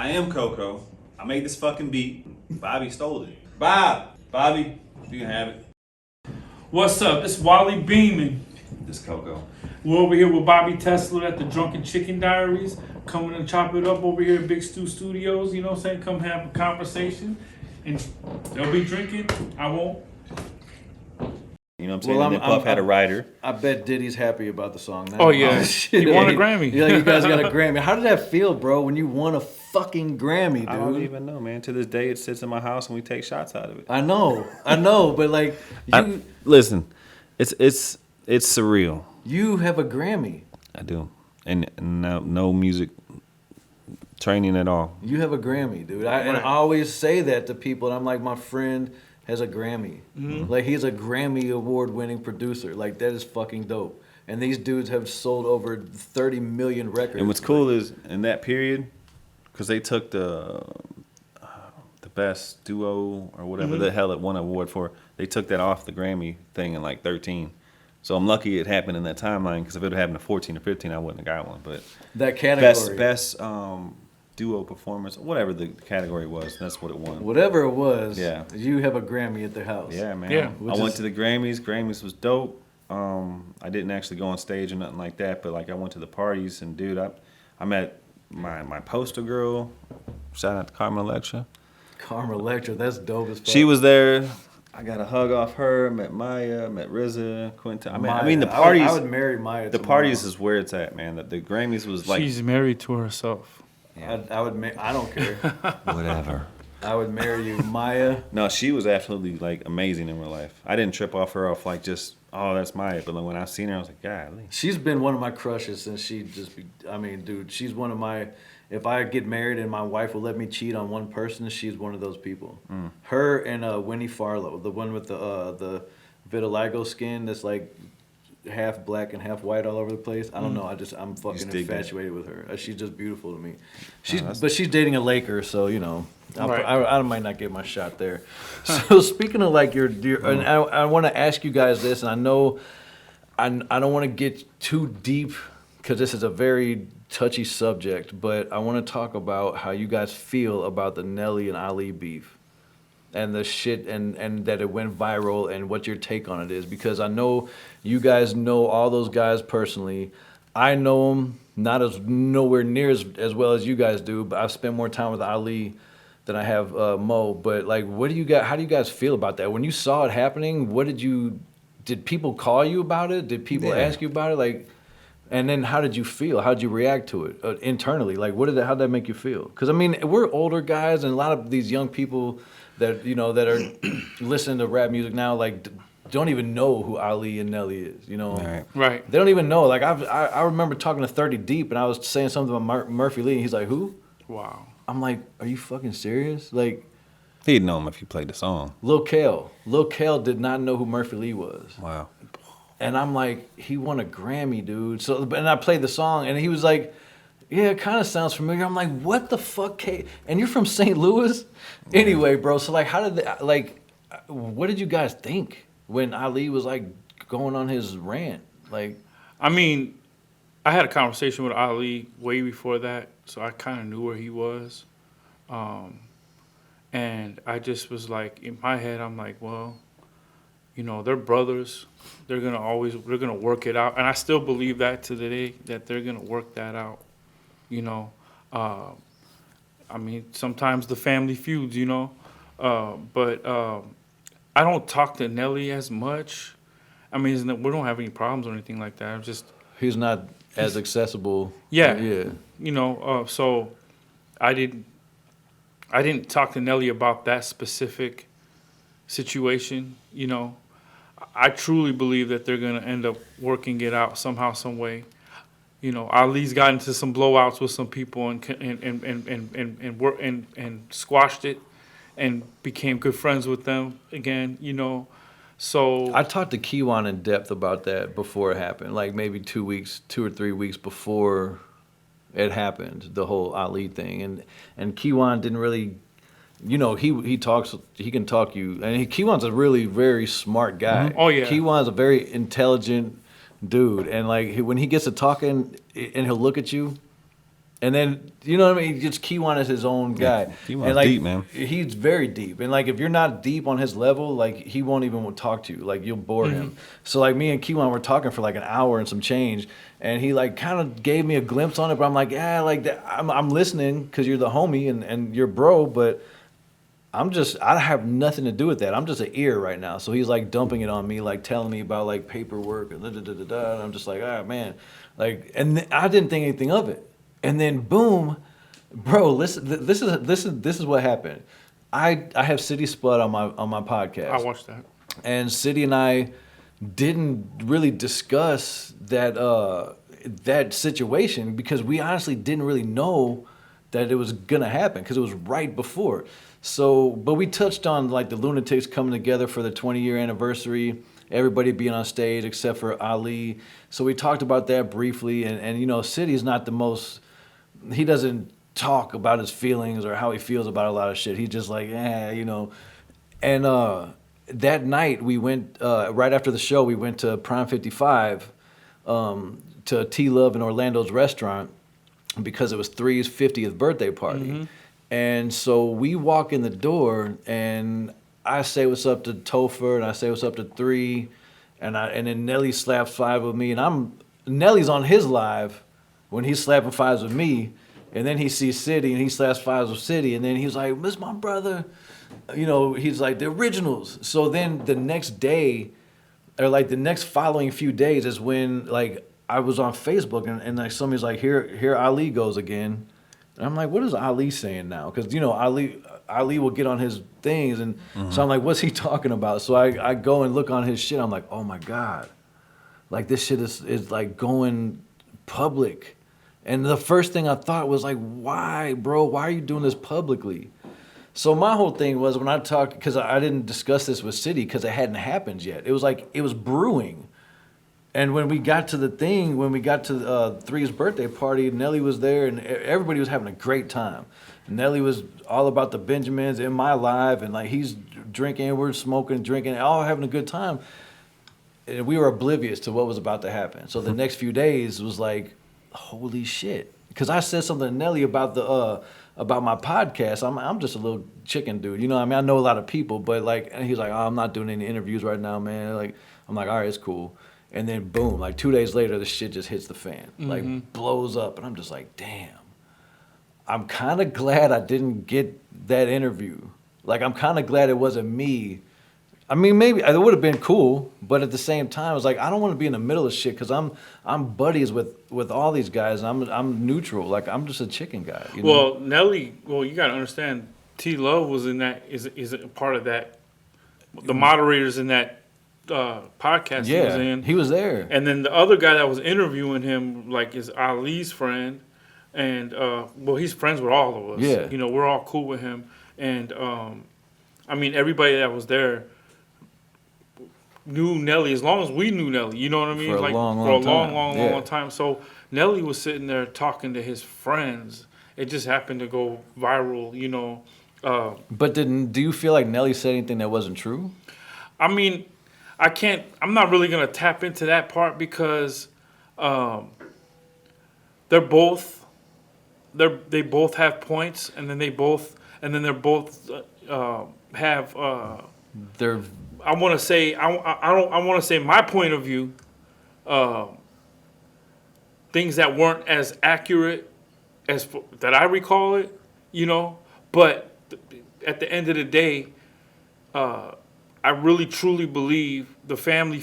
I am KOKO. I made this fucking beat. Bobby stole it. Bobby, you can have it. What's up? It's Wally beaming. This KOKO. We're over here with Bobby Tesla at the Drunken Chicken Diaries. Coming to chop it up over here at Big Stu Studios. You know what I'm saying? Come have a conversation. And they'll be drinking. I won't. You know what I'm saying? And then Puff had a rider. I bet Diddy's happy about the song now. Oh, yeah. He won a Grammy. Yeah, you guys got a Grammy. How did that feel, bro, when you won a fucking Grammy, dude? I don't even know, man. To this day, it sits in my house and we take shots out of it. I know, but like, Listen, it's surreal. You have a Grammy. I do. And no music training at all. You have a Grammy, dude. And I always say that to people, and I'm like, my friend has a Grammy. Mm-hmm. Like, he's a Grammy award-winning producer. Like, that is fucking dope. And these dudes have sold over 30 million records. And what's cool is, in that period, because they took the best duo or whatever the hell it won an award for, they took that off the Grammy thing in like 13. So I'm lucky it happened in that timeline, because if it would have happened in 14 or 15, I wouldn't have got one. But that category, best duo performance, whatever the category was, that's what it won. Whatever it was, yeah. You have a Grammy at the house. Yeah, man. Yeah. I went to the Grammys. Grammys was dope. I didn't actually go on stage or nothing like that, but like I went to the parties, and dude, I met my poster girl. Shout out to Carmen Electra. Carmen Electra, that's dope as fuck. She was there. I got a hug off her. Met Maya. Met RZA. Quinta. I mean the parties. I would marry Maya. The parties is where it's at, man. The Grammys was like. She's married to herself. Yeah. I don't care. Whatever. I would marry you, Maya. No, she was absolutely like amazing in real life. I didn't trip off her like just, oh, that's Maya. But like, when I seen her, I was like, golly. She's been one of my crushes since dude, she's one of my. If I get married and my wife will let me cheat on one person, she's one of those people. Mm. Her and Winnie Farlow, the one with the vitiligo skin that's like half black and half white all over the place. I don't know. I'm fucking infatuated with her. She's just beautiful to me. But she's dating a Laker, so you know, I might not get my shot there. So speaking of like your and I want to ask you guys this, and I know I don't want to get too deep because this is a very touchy subject, but I want to talk about how you guys feel about the Nelly and Ali beef and the shit and that it went viral and what your take on it is, because I know you guys know all those guys personally. I know them not nowhere near as well as you guys do, but I've spent more time with Ali than I have Mo. But like, how do you guys feel about that? When you saw it happening, did people call you about it? Did people ask you about it? Like, and then how did you feel? How did you react to it internally? Like, how'd that make you feel? Because I mean, we're older guys, and a lot of these young people that that are listening to rap music now, like, don't even know who Ali and Nelly is. You know, right? They don't even know. Like, I remember talking to 30 Deep, and I was saying something about Murphy Lee, and he's like, "Who?" Wow. I'm like, "Are you fucking serious?" Like, he'd know him if you played the song. Lil Kel did not know who Murphy Lee was. Wow. And I'm like, he won a Grammy, dude. So, and I played the song, and he was like, yeah, it kind of sounds familiar. I'm like, what the fuck? And you're from St. Louis? Yeah. Anyway, bro, so like, what did you guys think when Ali was like going on his rant? Like, I mean, I had a conversation with Ali way before that, so I kind of knew where he was. And I just was like, in my head, I'm like, well, you know, they're brothers. They're gonna work it out, and I still believe that to the day that they're gonna work that out. You know, I mean, sometimes the family feuds, you know, but I don't talk to Nelly as much. I mean, we don't have any problems or anything like that. I'm just he's not as accessible. Yeah. You know, so I didn't talk to Nelly about that specific situation, you know. I truly believe that they're going to end up working it out somehow, some way. You know, Ali's got into some blowouts with some people and squashed it and became good friends with them again, you know. So I talked to Kiwan in depth about that before it happened, like maybe 2 or 3 weeks before it happened, the whole Ali thing. And Kiwan didn't really, you know, he can talk you, and Kiwan's a really very smart guy. Mm-hmm. Oh yeah, Kiwan's a very intelligent dude, and like when he gets to talking and he'll look at you, And then, you know what I mean? Just Keywan is his own guy. Keywan's and like, deep, man. He's very deep. And like, if you're not deep on his level, like, he won't even talk to you. Like, you'll bore him. So like, me and Keywan were talking for like an hour and some change. And he like kind of gave me a glimpse on it. But I'm like, yeah, like that, I'm listening because you're the homie and you're bro. But I have nothing to do with that. I'm just an ear right now. So he's like dumping it on me, like telling me about like paperwork and And I'm just like, ah, man. Like, and I didn't think anything of it. And then boom, bro, listen, this is what happened. I have City Spud on my podcast. I watched that. And City and I didn't really discuss that situation because we honestly didn't really know that it was gonna happen because it was right before. So, but we touched on like the Lunatics coming together for the 20-year anniversary, everybody being on stage except for Ali. So we talked about that briefly, and you know, City's not the most. He doesn't talk about his feelings or how he feels about a lot of shit. He's just like, you know. And that night we went right after the show. We went to Prime 55 to T Love in Orlando's restaurant because it was 3's 50th birthday party. And so we walk in the door, and I say what's up to Topher, and I say what's up to 3, and then Nelly slaps 5 with me, and Nelly's on his live when he's slapping 5s with me, and then he sees City, and he slaps 5s with City, and then he's like, "Miss my brother," you know, he's like, "The originals." So then the next day, or like the next following few days is when like I was on Facebook, and like somebody's like, here Ali goes again. And I'm like, what is Ali saying now? Because, you know, Ali will get on his things. And so I'm like, what's he talking about? So I go and look on his shit. I'm like, oh, my God. Like, this shit is like going public. And the first thing I thought was like, why, bro? Why are you doing this publicly? So my whole thing was when I talked, because I didn't discuss this with City because it hadn't happened yet. It was like, it was brewing. And when we got to 3's birthday party, Nelly was there, and everybody was having a great time. Nelly was all about the Benjamins in my live, and like he's drinking, we're smoking, drinking, all having a good time. And we were oblivious to what was about to happen. So the next few days was like, holy shit. Because I said something to Nelly about my podcast. I'm just a little chicken dude, you know what I mean? I know a lot of people, but like, and he's like, oh, I'm not doing any interviews right now, man. Like, I'm like, all right, it's cool. And then boom, like 2 days later, the shit just hits the fan, like blows up. And I'm just like, damn, I'm kind of glad I didn't get that interview. Like, I'm kind of glad it wasn't me. I mean, maybe it would have been cool, but at the same time, I was like, I don't want to be in the middle of shit because I'm buddies with all these guys. And I'm neutral. Like, I'm just a chicken guy. You know? Well, Nelly, you got to understand, T Love was in that, is a part of that. The moderators in that podcast he was in. He was there. And then the other guy that was interviewing him, like, is Ali's friend. And, he's friends with all of us. Yeah. You know, we're all cool with him. And, I mean, everybody that was there knew Nelly as long as we knew Nelly. You know what I mean? For a long time. So Nelly was sitting there talking to his friends. It just happened to go viral, you know. But do you feel like Nelly said anything that wasn't true? I mean, I'm not really going to tap into that part because they both have points, and then they're both have They're I want to say my point of view, things that weren't as accurate that I recall it, you know, but at the end of the day, I really truly believe the family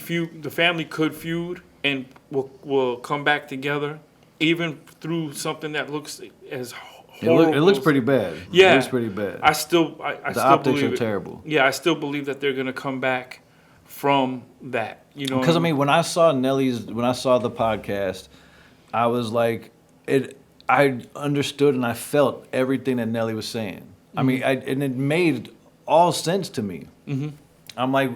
could feud and will come back together, even through something that looks as horrible. It looks pretty bad. Yeah, it looks pretty bad. I still the optics believe are it. terrible. Yeah, I still believe that they're gonna come back from that. You know, Because I mean, when I saw the podcast, I was like, I understood and I felt everything that Nelly was saying. I mean, and it made all sense to me. I'm like,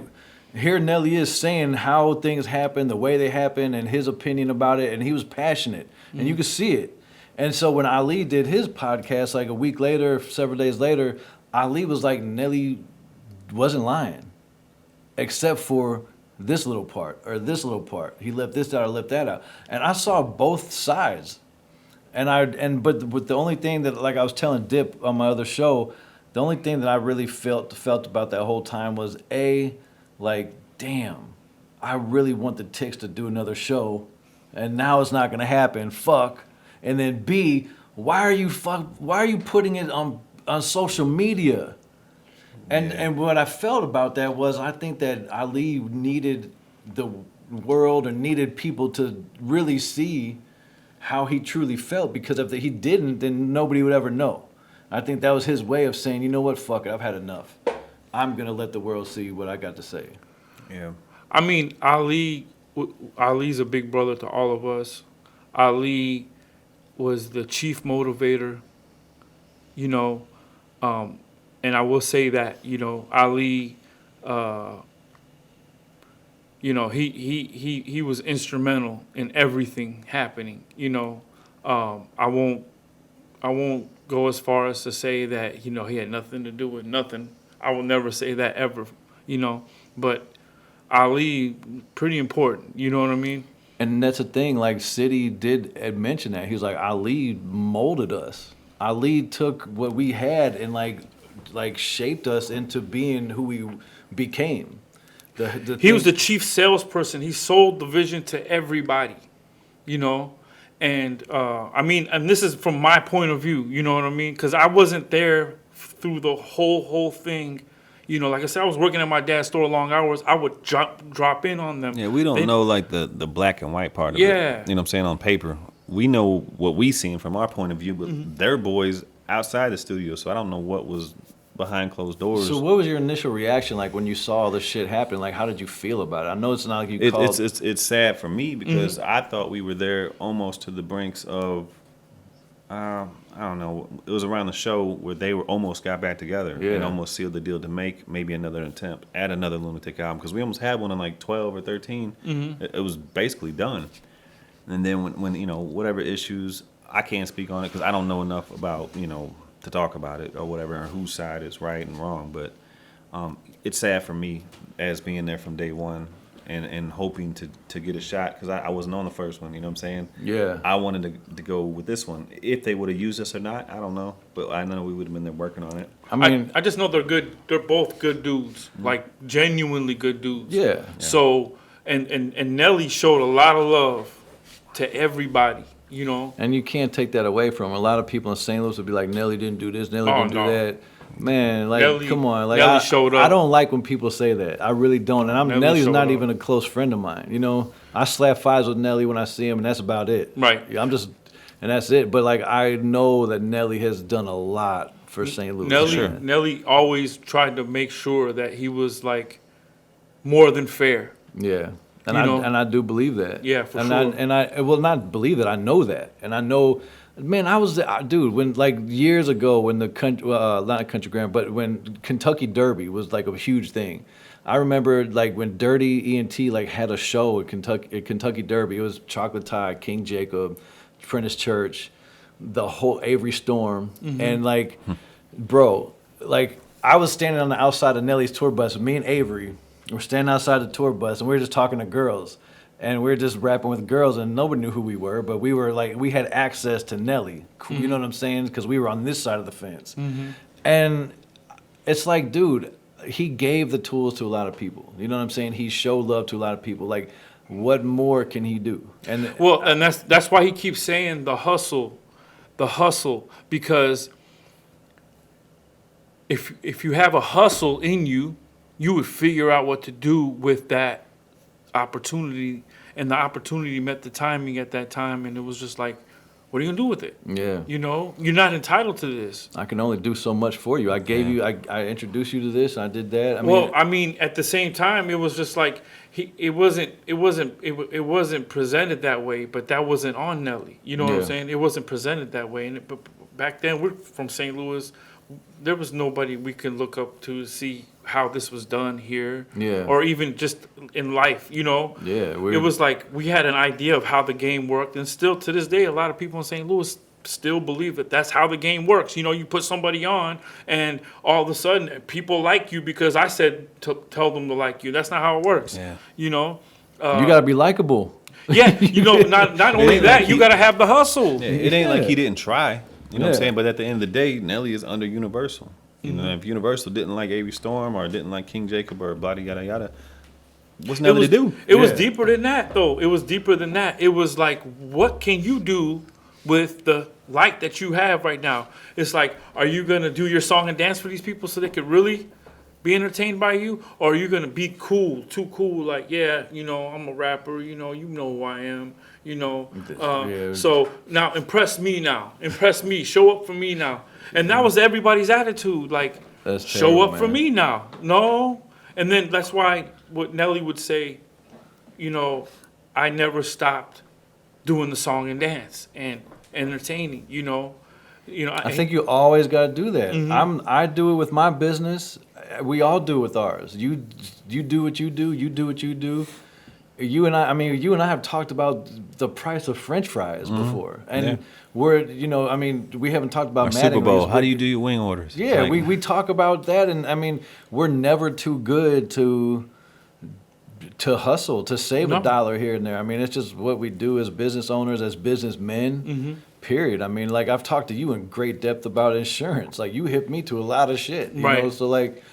here Nelly is saying how things happen, the way they happen, and his opinion about it, and he was passionate, and you could see it. And so when Ali did his podcast, like a week later, several days later, Ali was like, Nelly wasn't lying, except for this little part or this little part. He left this out or left that out. And I saw both sides. But the only thing that, like I was telling Dip on my other show, the only thing that I really felt about that whole time was like, damn, I really want the Ticks to do another show, and now it's not gonna happen. Fuck. And then B, why are you putting it on social media? And what I felt about that was I think that Ali needed the world or needed people to really see how he truly felt, because if he didn't, then nobody would ever know. I think that was his way of saying, you know what, fuck it, I've had enough. I'm gonna let the world see what I got to say. Yeah. I mean, Ali's a big brother to all of us. Ali was the chief motivator, you know, and I will say that, you know, Ali, you know, he was instrumental in everything happening. You know, I won't go as far as to say that, you know, he had nothing to do with nothing. I will never say that ever, you know. But Ali, pretty important. You know what I mean? And that's the thing. Like City did mention that he was like, Ali molded us. Ali took what we had and like shaped us into being who we became. He was the chief salesperson. He sold the vision to everybody, you know. And I mean, and this is from my point of view, you know what I mean? Because I wasn't there through the whole thing. You know, like I said, I was working at my dad's store long hours. I would drop in on them. Yeah, we don't know like the black and white part of it. Yeah. You know what I'm saying, on paper. We know what we seen from our point of view, but their boys outside the studio, so I don't know what was behind closed doors. So what was your initial reaction like when you saw all this shit happen? Like, how did you feel about it? I know it's not like you called... It's sad for me because I thought we were there almost to the brinks of, I don't know, it was around the show where they were almost got back together and almost sealed the deal to make maybe another attempt at another Lunatic album, because we almost had one in like 12 or 13. It was basically done. And then when you know, whatever issues, I can't speak on it because I don't know enough about, you know, to talk about it or whatever, or whose side is right and wrong. But it's sad for me as being there from day one and hoping to get a shot, because I wasn't on the first one, you know what I'm saying? Yeah. I wanted to go with this one. If they would have used us or not, I don't know. But I know we would have been there working on it. I mean... I just know they're good. They're both good dudes, like genuinely good dudes. Yeah. So, and Nelly showed a lot of love to everybody. You know, and you can't take that away from him. A lot of people in St. Louis would be like, Nelly didn't do this, Nelly didn't do that. Man, like, Nelly, come on. Like, Nelly showed up. I don't like when people say that. I really don't. And Nelly's not even a close friend of mine. You know, I slap fives with Nelly when I see him, and that's about it. Right. And that's it. But, like, I know that Nelly has done a lot for St. Louis. Nelly always tried to make sure that he was, like, more than fair. Yeah. And I do believe that. Yeah, for sure. I will not believe that. I know that. And I know, man, I was, dude, when like years ago when the not Country Grand, but when Kentucky Derby was like a huge thing. I remember like when Dirty ENT like had a show at Kentucky Derby. It was Chocolate Tie, King Jacob, Prentice Church, the whole Avery Storm. And like, bro, like I was standing on the outside of Nelly's tour bus, me and Avery. We're standing outside the tour bus, and we were just talking to girls. And we were just rapping with girls, and nobody knew who we were. But we were like, we had access to Nelly. You know what I'm saying? Because we were on this side of the fence. And it's like, dude, he gave the tools to a lot of people. You know what I'm saying? He showed love to a lot of people. Like, what more can he do? And well, and that's why he keeps saying the hustle, because if you have a hustle in you, you would figure out what to do with that opportunity, and the opportunity met the timing at that time, and it was just like, what are you gonna do with it? Yeah. You know, you're not entitled to this. I can only do so much for you. I gave you, I introduced you to this, and I did that. I mean, at the same time, it was just like it wasn't presented that way, but that wasn't on Nelly. You know what I'm saying? It wasn't presented that way, but back then we're from St. Louis. There was nobody we could look up to see how this was done here, or even just in life, you know. It was like we had an idea of how the game worked, and still to this day, a lot of people in St. Louis still believe that that's how the game works. You know, you put somebody on, and all of a sudden, people like you because I said to tell them to like you. That's not how it works. You know, you gotta be likable. Yeah, you know, not only ain't that, like you he- got to have the hustle. Yeah, it ain't like Yeah. he didn't try. You know what I'm Yeah. saying? But at the end of the day, Nelly is under Universal. You know, if Universal didn't like Avery Storm or didn't like King Jacob or blah yada yada, what's Nelly to do? It was Yeah. deeper than that, though. It was deeper than that. It was like, what can you do with the light that you have right now? It's like, are you gonna do your song and dance for these people so they could really be entertained by you, or are you gonna be cool, too cool? Like, yeah, you know, I'm a rapper. You know who I am. You know, Yeah. so now impress me. Now impress me. Show up for me now. And that was everybody's attitude. Like, That's show terrible, up for man. me now. No, and then that's why what Nelly would say, you know, I never stopped doing the song and dance and entertaining. I think you always got to do that. Mm-hmm. I do it with my business. We all do it with ours. You do what you do. You do what you do. You and I have talked about the price of French fries before, and Yeah. we haven't talked about Or Super Bowl. Mattingly's, How do you do your wing orders? Yeah, Like, we talk about that, and I mean, we're never too good to hustle, to save No. a dollar here and there. I mean, it's just what we do as business owners, as businessmen. Mm-hmm. Period. I mean, like I've talked to you in great depth about insurance. Like you hit me to a lot of shit, you Right. know. So like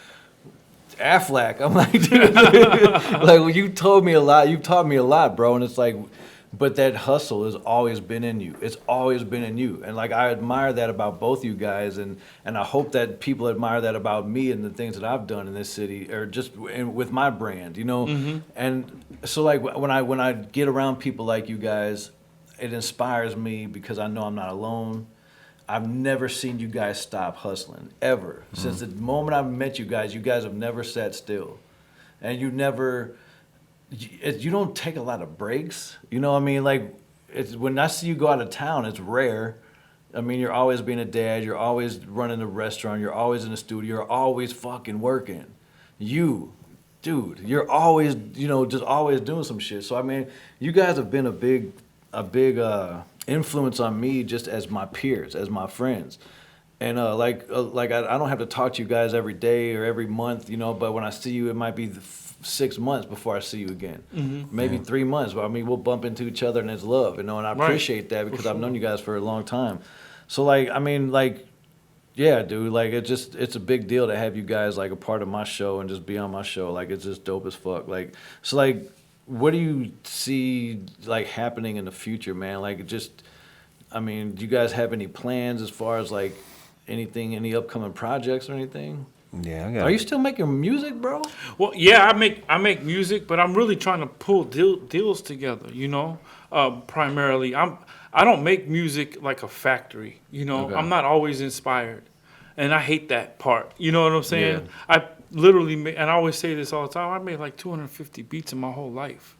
Aflac, I'm like, dude, like well, you told me a lot. You've taught me a lot, bro. And it's like, but that hustle has always been in you. It's always been in you. And like I admire that about both you guys, and I hope that people admire that about me and the things that I've done in this city, or just with my brand, you know. And so like when I get around people like you guys, it inspires me because I know I'm not alone. I've never seen you guys stop hustling, ever. Since the moment I've met you guys have never sat still. And you don't take a lot of breaks. You know what I mean? Like, when I see you go out of town, it's rare. I mean, you're always being a dad. You're always running a restaurant. You're always in the studio. You're always fucking working. Dude, you're always, just always doing some shit. So, I mean, you guys have been a big influence on me just as my peers, as my friends. And I don't have to talk to you guys every day or every month, but when I see you, it might be 6 months before I see you again. Maybe 3 months. But I mean, we'll bump into each other and it's love, and I Right. appreciate that because I've known you guys for a long time. So yeah, dude, like it's a big deal to have you guys like a part of my show and just be on my show. Like it's just dope as fuck. What do you see like happening in the future, man? Do you guys have any plans as far as like anything, any upcoming projects or anything? Yeah, I got Are you still making music, bro? Well, yeah, I make music, but I'm really trying to pull deals together. Primarily, I don't make music like a factory. Okay. I'm not always inspired, and I hate that part. You know what I'm saying? Yeah. I literally make, and I always say this all the time. I made like 250 beats in my whole life.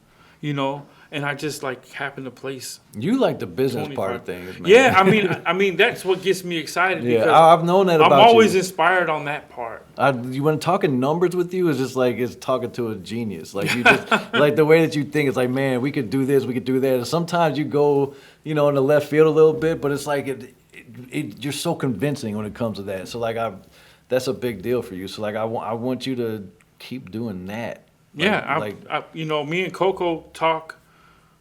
And I just like happen to place. You like the business 25. part of things, man. Yeah, I mean that's what gets me excited. Yeah, because I've known that about I'm always you. inspired on that part. When talking numbers with you is just like it's talking to a genius. Like you just like the way that you think. It's like, man, we could do this, we could do that. And sometimes you go, in the left field a little bit, but it's like you're so convincing when it comes to that. So like that's a big deal for you. So like I want you to keep doing that. Me and Coco talk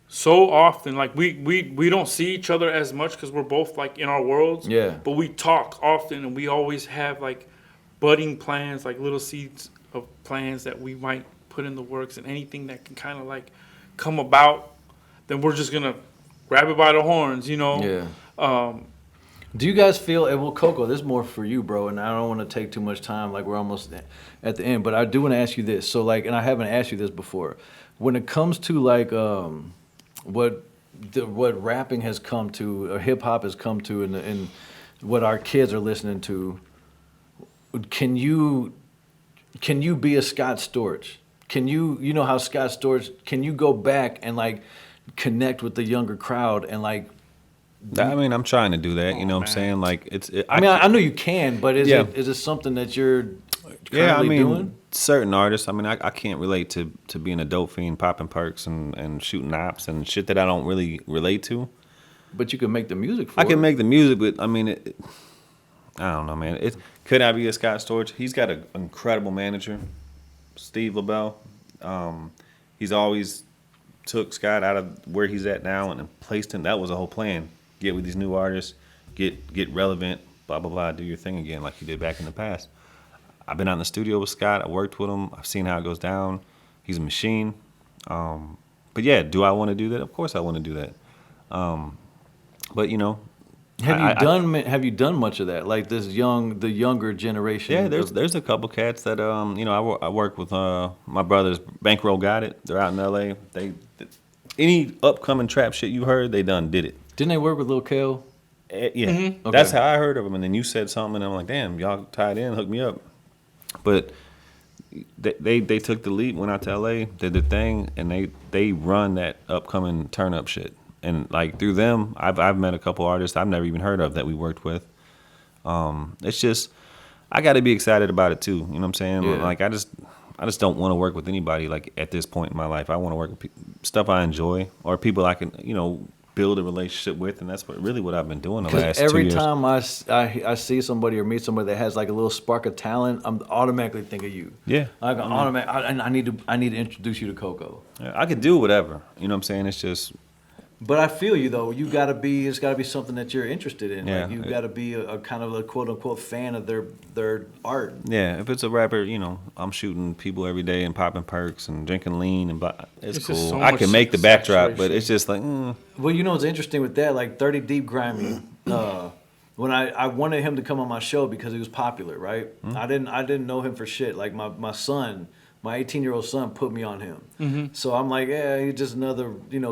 so often. Like we don't see each other as much because we're both like in our worlds. Yeah. But we talk often, and we always have like budding plans, like little seeds of plans that we might put in the works, and anything that can kind of like come about, then we're just gonna grab it by the horns, Yeah. Um, Do you guys feel, and well, Coco, this is more for you, bro, and I don't want to take too much time, like we're almost at the end, but I do want to ask you this. So, like, and I haven't asked you this before. When it comes to, like, what rapping has come to, or hip-hop has come to, and what our kids are listening to, can you be a Scott Storch? Can you know how Scott Storch, can you go back and, like, connect with the younger crowd and, like, I mean, I'm trying to do that. You know what I'm man. saying? Like, I know you can, but is Yeah. it something that you're currently yeah, I mean, doing? certain artists. I mean, I can't relate to being a dope fiend, popping perks and shooting ops and shit that I don't really relate to. But you can make the music for I can it. make the music, but I mean, I don't know, man. Could I be a Scott Storch? He's got an incredible manager, Steve LaBelle. He's always took Scott out of where he's at now and placed him. That was the whole plan. Get with these new artists, get relevant, blah, blah, blah, do your thing again like you did back in the past. I've been out in the studio with Scott. I worked with him. I've seen how it goes down. He's a machine. But yeah, do I want to do that? Of course I want to do that. But you know, Have you done much of that? Like the younger generation? yeah, there's a couple cats that you know, I work with my brothers. Bankroll got it. They're out in L.A. They any upcoming trap shit you heard, they done did it. Didn't they work with Lil Kel? Yeah, Okay. That's how I heard of them. And then you said something, and I'm like, damn, y'all tied in, hook me up. But they took the leap, went out to L.A., did the thing, and they run that upcoming turn up shit. And like through them, I've met a couple artists I've never even heard of that we worked with. It's just I got to be excited about it too. You know what I'm saying? Yeah. Like I just don't want to work with anybody like at this point in my life. I want to work with stuff I enjoy or people I can build a relationship with, and that's what I've been doing the last 2 years. Every time I see somebody or meet somebody that has like a little spark of talent, I'm automatically think of you. Yeah, Like I need to introduce you to Coco. I could do whatever. You know what I'm saying? It's just. But I feel you though. It's got to be something that you're interested in. Yeah. Like you got to be a kind of a quote unquote fan of their art. Yeah, if it's a rapper, I'm shooting people every day and popping perks and drinking lean and blah. It's It's just cool. so I much can make the backdrop, but saturation. it's just like, Well, you know what's interesting with that? Like 30 Deep Grimy. When I wanted him to come on my show because he was popular, right? I didn't know him for shit. Like my son. My 18-year-old son put me on him. So I'm like, yeah, he's just another,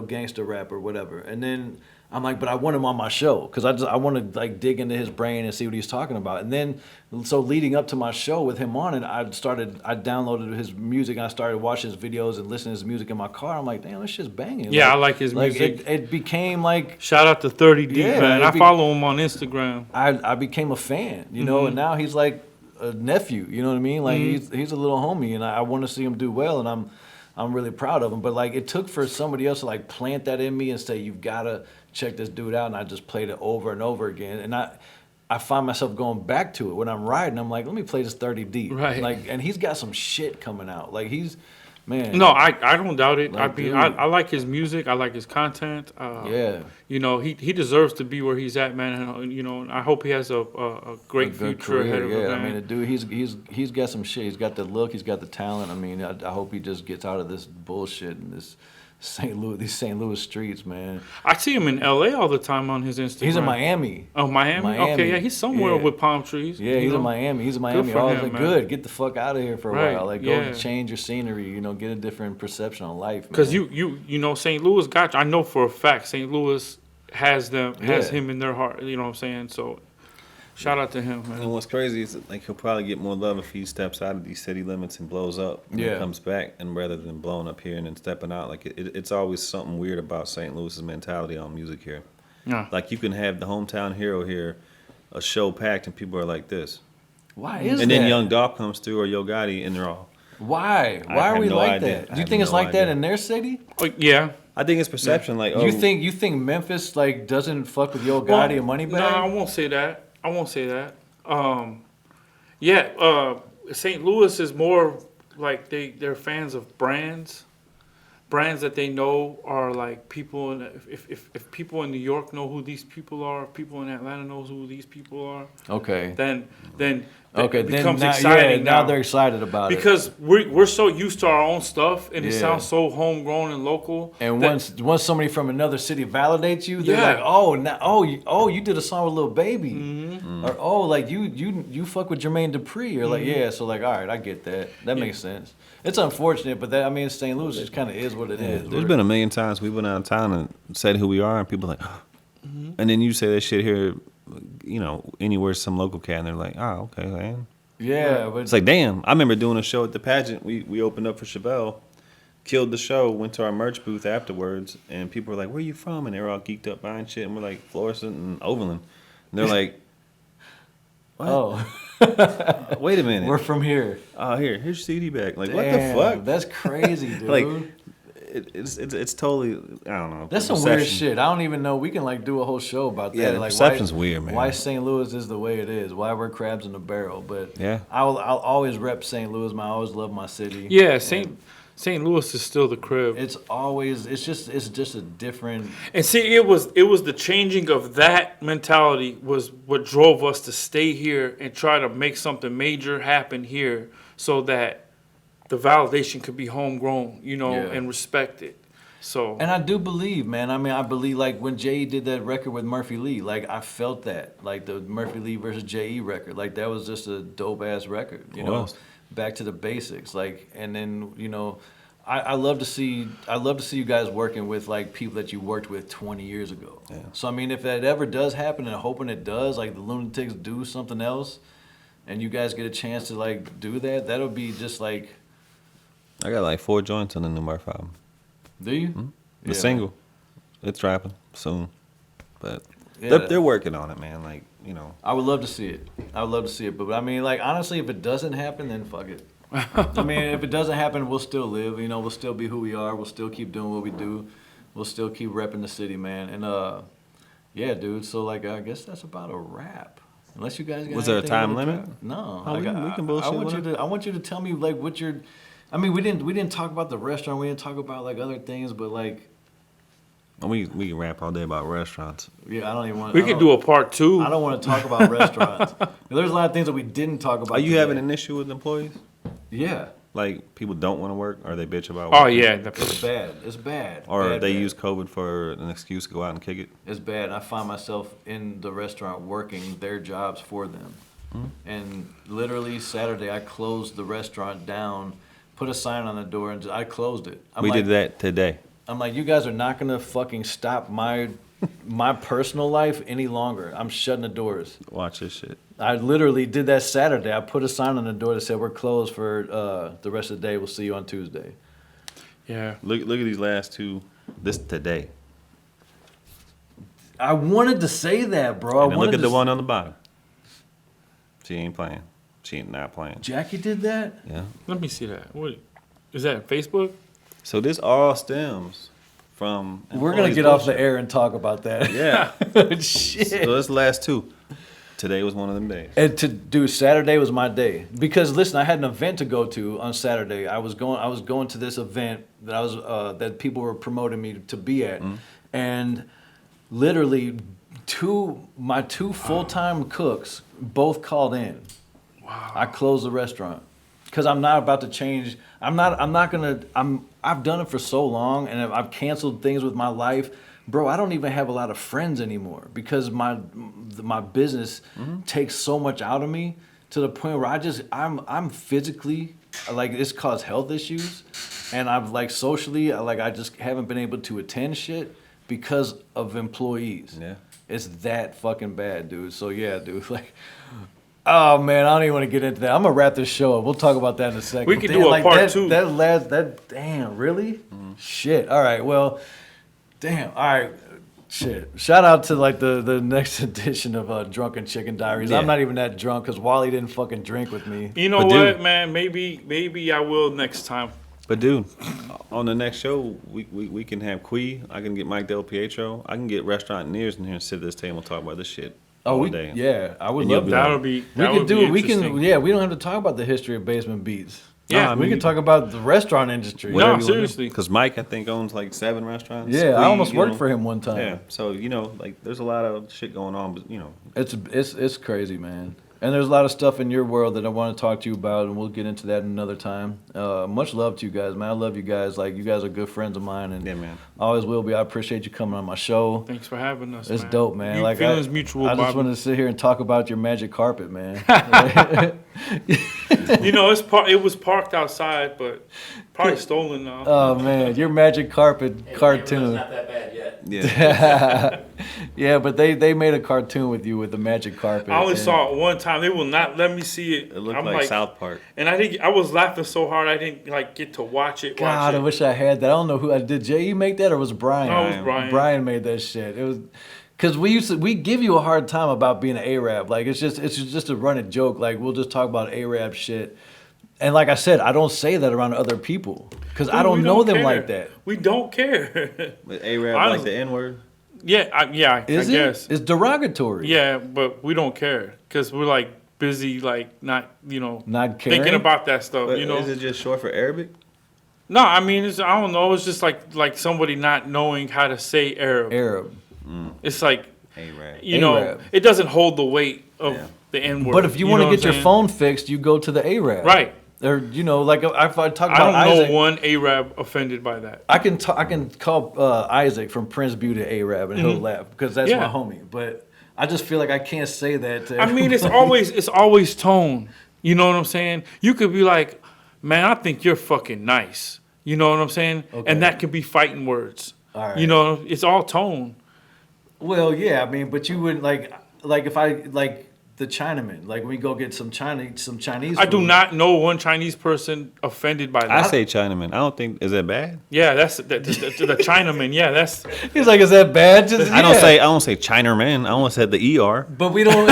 gangster rapper, whatever. And then I'm like, but I want him on my show because I want to like dig into his brain and see what he's talking about. And then, so leading up to my show with him on it, I downloaded his music and I started watching his videos and listening to his music in my car. I'm like, damn, this shit's banging. Yeah, I like his music. It became like, Shout out to 30 Deep, Yeah, man. I follow him on Instagram. I became a fan, and now he's like a nephew, you know what I mean? Like he's a little homie, and I want to see him do well, and I'm really proud of him. But like it took for somebody else to like plant that in me and say you've got to check this dude out, and I just played it over and over again, and I find myself going back to it when I'm riding. I'm like, let me play this 30 Deep, Right. Like, and he's got some shit coming out. Like man. No, I don't doubt it. Like, dude. I like his music. I like his content. Yeah. He deserves to be where he's at, man. And I hope he has a great good future ahead of him. Yeah, Man. I mean, the dude, he's got some shit. He's got the look. He's got the talent. I mean, I hope he just gets out of this bullshit and these St. Louis streets, man. I see him in L.A. all the time on his Instagram. He's in Miami. Oh, Miami? Okay, yeah, he's somewhere Yeah. with palm trees. Yeah, he's in Miami. He's in Miami. for I was him, like, man. good. Get the fuck out of here for a Right, while. Like, yeah. go change your scenery. Get a different perception on life. Because man. St. Louis got you. I know for a fact St. Louis has Yeah. him in their heart. You know what I'm saying? So, shout out to him, man. And what's crazy is like he'll probably get more love if he steps out of these city limits and blows up and Yeah. comes back, and rather than blowing up here and then stepping out. Like it's always something weird about St. Louis's mentality on music here. Yeah. Like you can have the hometown hero here, a show packed, and people are like this. Why is And that? then Young Dolph comes through or Yo Gotti, and they're all. Why? I Why are have we no like idea. that? I Do you have think it's no like that idea. in their city? Oh, yeah. I think it's perception. Like, oh, You think Memphis like doesn't fuck with Yo Gotti Well, and Moneybagg? No, I won't say that. St. Louis is more like they're fans of brands that they know are like people. If people in New York know who these people are, if people in Atlanta knows who these people are, Okay. then Okay. it Then becomes now, exciting now they're excited about it. because we're so used to our own stuff and it Yeah. sounds so homegrown and local. And that- once somebody from another city validates you, they're Yeah. like, you did a song with Lil Baby, or like you fuck with Jermaine Dupri, or like so like all right, I get that. That makes sense. It's unfortunate, but St. Louis just kind of is what it is. There's been a million times we went out of town and said who we are, and people are like, and then you say that shit here, anywhere some local cat, and they're like, oh, okay, man. Yeah, but It's like, damn. I remember doing a show at the pageant. We opened up for Chevelle, killed the show, went to our merch booth afterwards, and people were like, where you from? And they were all geeked up buying shit, and we're like, Florissant and Overland. And they're like, what? oh, Wait a minute. we're from here. Oh, here's your CD back. Like, Damn, what the fuck? That's crazy, dude. Like, it's totally, I don't know. That's some perception. weird shit. I don't even know. We can like do a whole show about that. Yeah, the like perception's why, weird, man. Why St. Louis is the way it is. Why we're crabs in the barrel. But Yeah. I'll always rep St. Louis. Man, I always love my city. Yeah, St. Louis is still the crib. It's always it's just a different. And see, it was the changing of that mentality was what drove us to stay here and try to make something major happen here, so that the validation could be homegrown, you know, Yeah. and respected. So And I do believe, man. I mean, I believe like when Jay did that record with Murphy Lee, like I felt that, like the Murphy Lee versus J.E. record, like that was just a dope ass record, you know. Was. Back to the basics, like, and then you know, I love to see you guys working with like people that you worked with 20 years ago. Yeah. So I mean, if that ever does happen, and I'm hoping it does, like the Lunatics do something else, and you guys get a chance to like do that, that'll be just like. I got like 4 joints on the new Murph album. Do you? The Yeah. single, it's dropping soon, but Yeah. they're working on it, man. Like, you know, I would love to see it. I would love to see it. But I mean, like, honestly, if it doesn't happen, then fuck it. I mean, if it doesn't happen, we'll still live. You know, we'll still be who we are. We'll still keep doing what we do. We'll still keep repping the city, man. And, yeah, dude. So, like, I guess that's about a wrap. Unless you guys got Was there a anything time you wanna limit? drop. No. Oh, we can bullshit with I want you to tell me, like, what your... I mean, we didn't talk about the restaurant. We didn't talk about, like, other things. But, like, we can rap all day about restaurants. yeah, I don't even want... we could do a part 2. I don't want to talk about restaurants. There's a lot of things that we didn't talk about Are you today. having an issue with employees? Yeah. Like, people don't want to work, or they bitch about work? Oh yeah, It's bad. It's bad. Or bad, they bad. use COVID for an excuse to go out and kick it? It's bad. I find myself in the restaurant working their jobs for them. And literally Saturday, I closed the restaurant down, put a sign on the door, and I closed it. We did that today. I'm like, you guys are not gonna fucking stop my personal life any longer. I'm shutting the doors. Watch this shit. I literally did that Saturday. I put a sign on the door that said we're closed for the rest of the day. We'll see you on Tuesday. Yeah. Look at these last 2. This today. I wanted to say that, bro. And then look at the one on the bottom. She ain't playing. She ain't not playing. Jackie did that? Yeah. Let me see that. What is that? Facebook? So this all stems from. We're gonna employees get off the bullshit. air and talk about that. Yeah. Shit. So this last 2. Today was one of them days. And to do Saturday was my day because listen, I had an event to go to on Saturday. I was going to this event that that people were promoting me to be at, and literally my two full-time cooks both called in. Wow. I closed the restaurant because I'm not about to change. I've done it for so long, and I've canceled things with my life. Bro, I don't even have a lot of friends anymore because my business takes so much out of me to the point where I'm physically, like, it's caused health issues, and I've, like, socially, like, I just haven't been able to attend shit because of employees. Yeah. It's that fucking bad, dude. So yeah, dude, like, oh man, I don't even want to get into that. I'm gonna wrap this show up. We'll talk about that in a second. We could do a part 2. Damn, really? Shit. All right, well, damn. All right. Shit. Shout out to like the next edition of Drunken Chicken Diaries. Yeah. I'm not even that drunk because Wally didn't fucking drink with me. You know But what, dude- man? Maybe I will next time. But dude, on the next show, we can have Quee. I can get Mike Del Pietro. I can get restaurateurs in here and sit at this table and talk about this shit all day. Yeah, I would And you'll love be that. That'll be. We That could would do be it. We can. interesting. Yeah, we don't have to talk about the history of basement beats. Yeah, I we mean, can talk about the restaurant industry. No, seriously. Because Mike, I think, owns like 7 restaurants. Yeah, I Quee, almost you worked know. for him one time. Yeah, so you know, like, there's a lot of shit going on, but you know, It's crazy, man. And there's a lot of stuff in your world that I want to talk to you about, and we'll get into that another time. Much love to you guys, man. I love you guys. Like, you guys are good friends of mine, and yeah, man. always will be. I appreciate you coming on my show. Thanks for having us. It's man. dope, man. You Like, feelings mutual. I just Bobby. wanted to sit here and talk about your magic carpet, man. You know, it was parked outside, but probably stolen now. Oh man, your magic carpet cartoon. Not that bad yet. Yeah. Yeah, but they made a cartoon with you with the magic carpet. I only and- saw it one time. They will not let me see it. It looked I'm like South Park. And I was laughing so hard I didn't like get to watch it. God, I watch it. wish I had that. I don't know who did. J.E. make that or was it Brian? No, it was Brian. Brian made that shit. It was because we give you a hard time about being an Arab. Like it's just a running joke. Like we'll just talk about Arab shit. And like I said, I don't say that around other people because I Dude, don't we know them care. like that. We don't care. But Arab I like don't- the N word. Yeah, I Is it? guess. It's derogatory. Yeah, but we don't care because we're like busy, like not Not caring. thinking about that stuff. But You know, is it just short for Arabic? No, I mean, I don't know. It's just like somebody not knowing how to say Arab. Arab. It's like, Arab. you know, Arab. it doesn't hold the weight of the N word. But if you want to get your phone fixed, you go to the Arab. right. Or if I talk I about don't Isaac, know one Arab offended by that. I can call Isaac from Prince Beauty Arab and he'll laugh because that's my homie. But I just feel like I can't say that. To I mean, it's always tone. You know what I'm saying? You could be like, man, I think you're fucking nice. You know what I'm saying? Okay. And that could be fighting words. All right. You know, it's all tone. Well, yeah, I mean, but you wouldn't like if I like the Chinaman, like we go get some Chinese I do food. not know one Chinese person offended by that. I say Chinaman. I don't think is that bad. Yeah, that's the Chinaman. Yeah, that's. He's like, is that bad? Just, I don't say Chinaman. I almost said the ER. But we don't.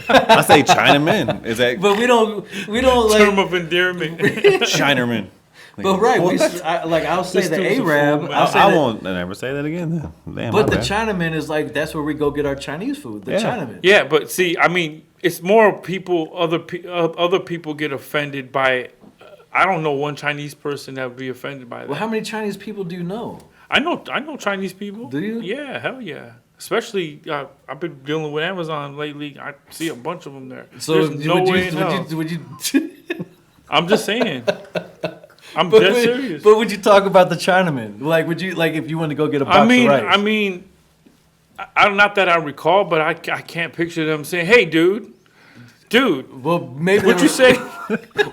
I say Chinaman. Is that But we don't Term like. of endearment. Chinaman? But right, I'll say This the dude's a Arab. fool, man. I'll say I that- won't never say that again. Then. Damn, But my the bad. Chinaman is like that's where we go get our Chinese food. The Yeah. Chinaman. Yeah, but see, I mean, it's more people. Other people get offended by. I don't know one Chinese person that would be offended by that. Well, how many Chinese people do you know? I know Chinese people. Do you? Yeah, hell yeah. Especially, I've been dealing with Amazon lately. I see a bunch of them there. So There's no way in hell. would you I'm just saying. I'm dead serious. But would you talk about the Chinaman? Like, would you like if you wanted to go get a box I mean, of rice? I mean, not that I recall, but I can't picture them saying, "Hey, dude, well, maybe what'd you say?"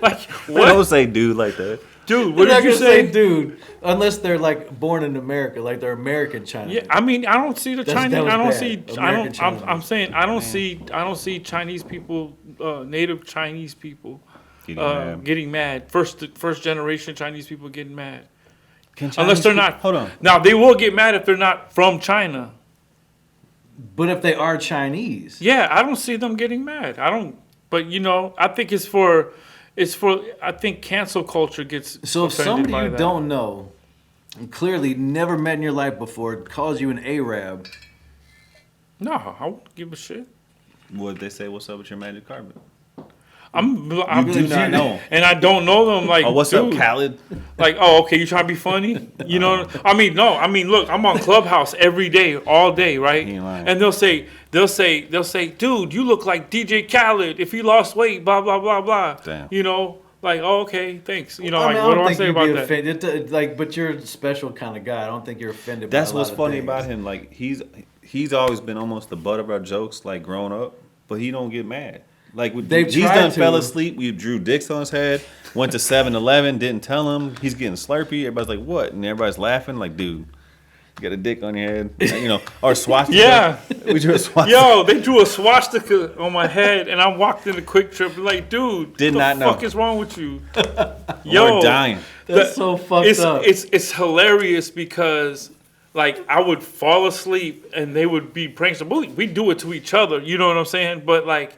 Like, I what, don't say dude like that. dude? They're What not did you gonna say, say? dude, unless they're like born in America, like they're American Chinaman. Yeah, I mean, I don't see the That Chinese. was I don't bad. see. American I'm Chinese. saying I don't see Chinese people, native Chinese people, Getting mad. getting mad. First generation Chinese people getting mad. Can Unless Chinese they're people- not. Hold on. Now they will get mad if they're not from China. But if they are Chinese, Yeah, I don't see them getting mad. I don't. But you know, I think it's for. I think cancel culture gets. so if offended somebody by you that. don't know, and clearly never met in your life before, calls you an Arab, No, I won't give a shit. Would they say what's up with your magic carpet? I'm do not know. and I don't know them. Like, Oh, what's dude, up, Khaled? Like, oh, okay, you trying to be funny? You know? I mean, no. I mean, look, I'm on Clubhouse every day, all day, right? He ain't lying. And they'll say, dude, you look like DJ Khaled if he lost weight, blah blah blah blah. Damn. You know, like, oh, okay, thanks. You know, I mean, like, what do don't I think say you'd about be that? offended. Like, but you're a special kind of guy. I don't think you're offended. That's by a what's lot of funny things. about him. Like he's always been almost the butt of our jokes, like growing up, but he don't get mad. Like They've he's tried done to. fell asleep. We drew dicks on his head. Went to 7-Eleven. Didn't tell him he's getting Slurpee. Everybody's like, "What?" And everybody's laughing. Like, dude, you got a dick on your head, you know, or swastika. Yeah. We drew a swastika. Yo, they drew a swastika on my head, and I walked in the Quick Trip like, dude, Did what not the know. fuck is wrong with you? We're dying. That's so fucked up. It's hilarious because like I would fall asleep and they would be pranks. We do it to each other, you know what I'm saying? But like,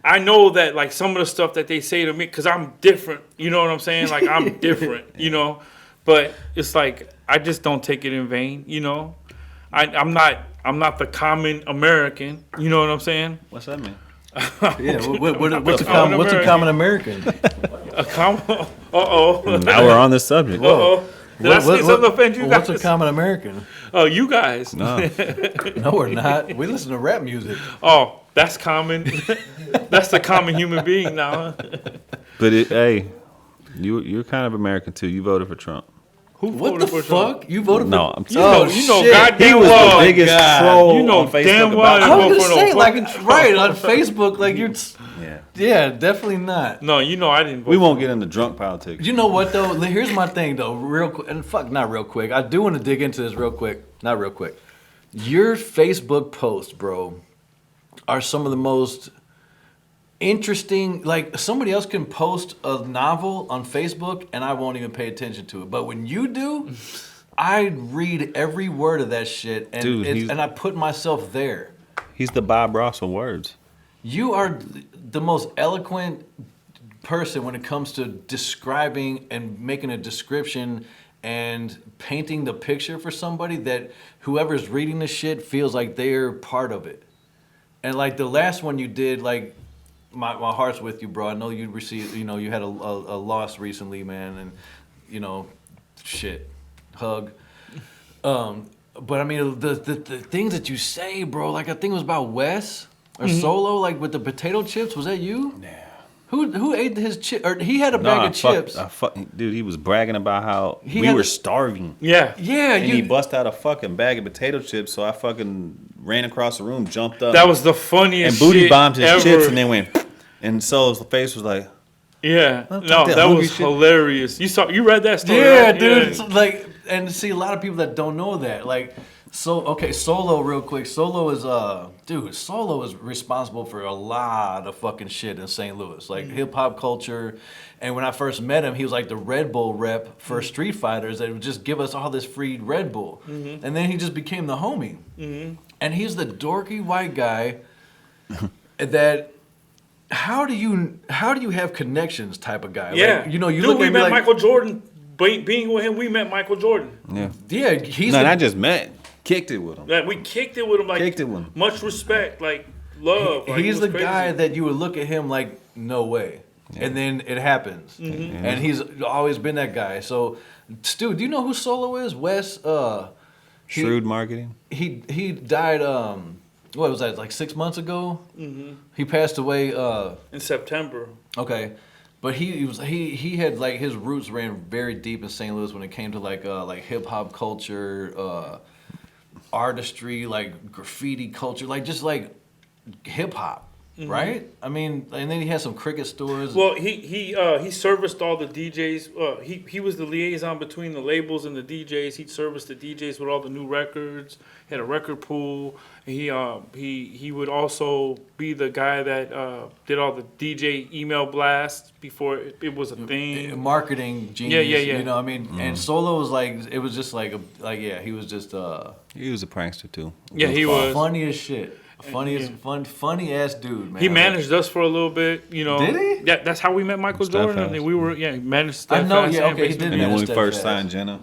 I know that like some of the stuff that they say to me, because I'm different, you know what I'm saying? Like I'm different, you know. But it's like I just don't take it in vain, you know. I'm not the common American, you know what I'm saying? What's that mean? Yeah, what's a Common common American? A common. Uh-oh. Now we're on this subject. Uh-oh. Did I say something to offend you guys? What's a common American? Oh, you guys. No. No, we're not. We listen to rap music. Oh, that's common. That's the common human being now. Huh? But hey, you're kind of American too. You voted for Trump. Who What voted the for Trump? fuck? You voted No, for? I'm You know, shit. goddamn He was well. the biggest God. troll You know on Facebook damn well about I I vote was for gonna no say, like, fucking right Trump. on Facebook, like you're. Yeah. Yeah, definitely not. No, you know I didn't vote. We won't get into drunk politics. You know what though? Here's my thing though, real quick, and fuck, not real quick. I do want to dig into this real quick. Not real quick. Your Facebook posts, bro, are some of the most interesting. Like somebody else can post a novel on Facebook and I won't even pay attention to it, but when you do, I read every word of that shit, and Dude, and I put myself there. He's the Bob Ross of words. You are the most eloquent person when it comes to describing and making a description and painting the picture for somebody that whoever's reading the shit feels like they're part of it. And like the last one you did, like my heart's with you, bro. I know you received, you know, you had a loss recently, man, and you know, shit, hug. But I mean, the things that you say, bro, like I think it was about Wes or Solo, like with the potato chips. Was that you? Yeah. Who ate his chip? Or he had a bag of chips. Dude, he was bragging about how He we had were a- starving. Yeah. Yeah, And he bust out a fucking bag of potato chips, so I fucking ran across the room, jumped up. That was the funniest and booty shit bombed his ever. chips, and then went. And Solo's face was like, Yeah. Well, No, that that hungry was shit. hilarious. You read that story, Yeah, right? dude. It's like, and see, a lot of people that don't know that, like, Solo, real quick. Solo is responsible for a lot of fucking shit in St. Louis, like hip hop culture. And when I first met him, he was like the Red Bull rep for Streetfighterz that would just give us all this free Red Bull. And then he just became the homie. And he's the dorky white guy that. How do you have connections type of guy? Yeah. Like, you know, you Dude, look we at me met like, Michael Jordan. Being with him, we met Michael Jordan. yeah. yeah, he's No, the, and I just kicked it with him. Like, we kicked it with him. Like, Kicked it with him. much respect, like love. Like, he's it the was crazy. guy that you would look at him like, no way. And then it happens. And he's always been that guy. So, Stu, do you know who Solo is? Wes, Shrewd marketing. he died, what was that, like 6 months ago? He passed away, in September. okay. But he had like his roots ran very deep in St. Louis when it came to like hip hop culture, artistry, like graffiti culture, like just like hip hop, right? I mean, and then he had some cricket stores. Well, he serviced all the DJs. He was the liaison between the labels and the DJs. He serviced the DJs with all the new records. He had a record pool. He would also be the guy that did all the DJ email blasts before it was a thing. Marketing genius. Yeah. You know, I mean, and Solo was like, it was just like he was just He was a prankster too. Yeah, he was. funny as shit. Funny ass dude, man. He managed us for a little bit, you know. Did he? Yeah, that's how we met Michael Steadfast. Jordan. And we were, he managed I know, Steadfast yeah, and okay, he Basement did And then when we manage first Steadfast. signed Jenna,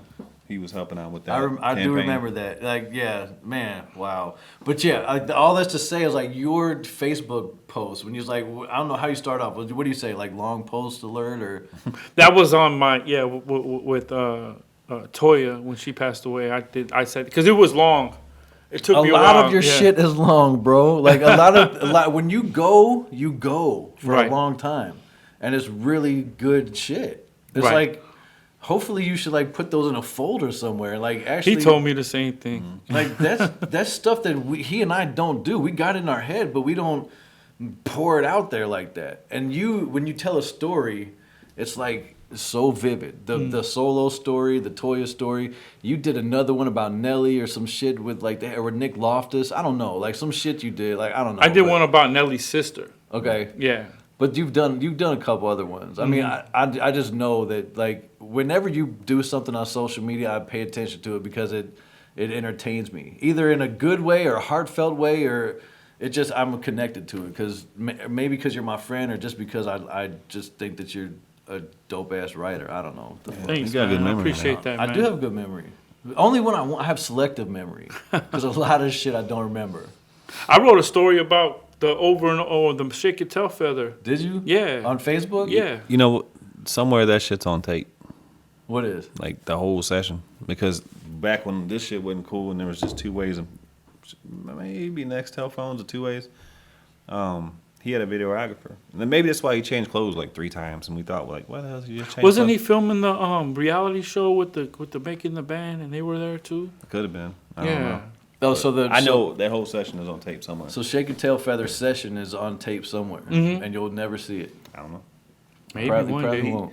he was helping out with that. I do campaign. remember that. Like, yeah, man, wow. But yeah, all that's to say is like your Facebook post when you was like, I don't know how you start off. What do you say? Like long post alert or? That was on my with Toya when she passed away. I said because it was long. It took me a lot while. of your yeah. shit is long, bro. Like a lot. When you go for Right. a long time, and it's really good shit. It's Right. like, hopefully you should like put those in a folder somewhere. Like actually, He told me the same thing. like that's stuff that he and I don't do. We got it in our head, but we don't pour it out there like that. And when you tell a story, it's like so vivid. The Solo story, the Toya story. You did another one about Nelly or some shit with like or Nick Loftus. I don't know, like some shit you did. Like I don't know. I did but- one about Nelly's sister. Okay. Yeah. But you've done a couple other ones. I mean, I just know that like whenever you do something on social media, I pay attention to it because it entertains me, either in a good way or a heartfelt way, or I'm connected to it because maybe because you're my friend or just because I just think that you're a dope ass writer. I don't know. Thanks, You got a good man. I memory, appreciate man. that, I man. do have a good memory. Only when I have selective memory because a lot of shit I don't remember. I wrote a story about the shake your tail feather. Did you? Yeah. On Facebook? Yeah. You know, somewhere that shit's on tape, What is? like the whole session. Because back when this shit wasn't cool and there was just two ways, and maybe Nextel phones or two ways, he had a videographer. And then maybe that's why he changed clothes like 3 times. And we thought, like, what the hell did you just change Wasn't he clothes? filming the reality show with the making the band and they were there too? Could have been. I don't know. Oh, so I know that whole session is on tape somewhere. So Shake Your Tail Feather session is on tape somewhere, and you'll never see it. I don't know. Maybe Probably one day. won't.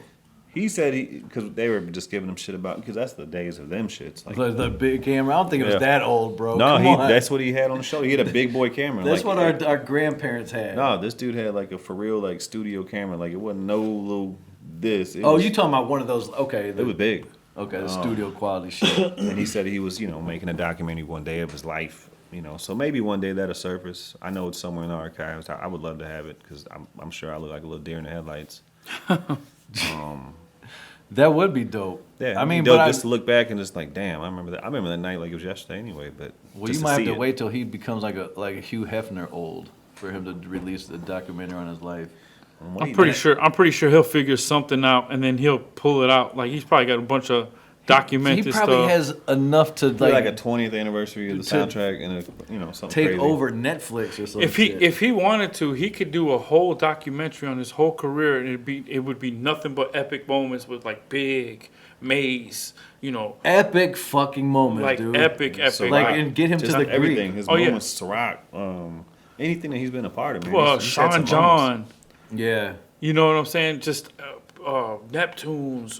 He said because they were just giving him shit about, because that's the days of them shits. Like, The big camera. I don't think it was Yeah. that old, bro. no, Come on. that's what he had on the show. He had a big boy camera. That's like, what our grandparents had. No, this dude had like a for real like studio camera. Like it wasn't no little this. It Oh, was, you talking about one of those? Okay, It was big. okay, the studio quality shit. And he said he was, making a documentary one day of his life. So maybe one day that'll surface. I know it's somewhere in the archives. I would love to have it because I'm sure I look like a little deer in the headlights. That would be dope. Yeah, I mean, dope but just to look back and just like, damn, I remember that. I remember that night like it was yesterday anyway. But well, just you might have see to it. wait till he becomes like a Hugh Hefner old for him to release the documentary on his life. I'm pretty sure he'll figure something out, and then he'll pull it out. Like he's probably got a bunch of documented He probably stuff. has enough to like a 20th anniversary of the soundtrack and something take crazy. over Netflix or something. If he wanted to, he could do a whole documentary on his whole career, and it would be nothing but epic moments with like Big, Maze, epic fucking moments, like dude. epic. Like, and get him Just to the everything. Greek. His Oh, yeah. moments, Ciroc, anything that he's been a part of, man. Well, He's had some Sean moments. John, Yeah. you know what I'm saying? Just Neptunes,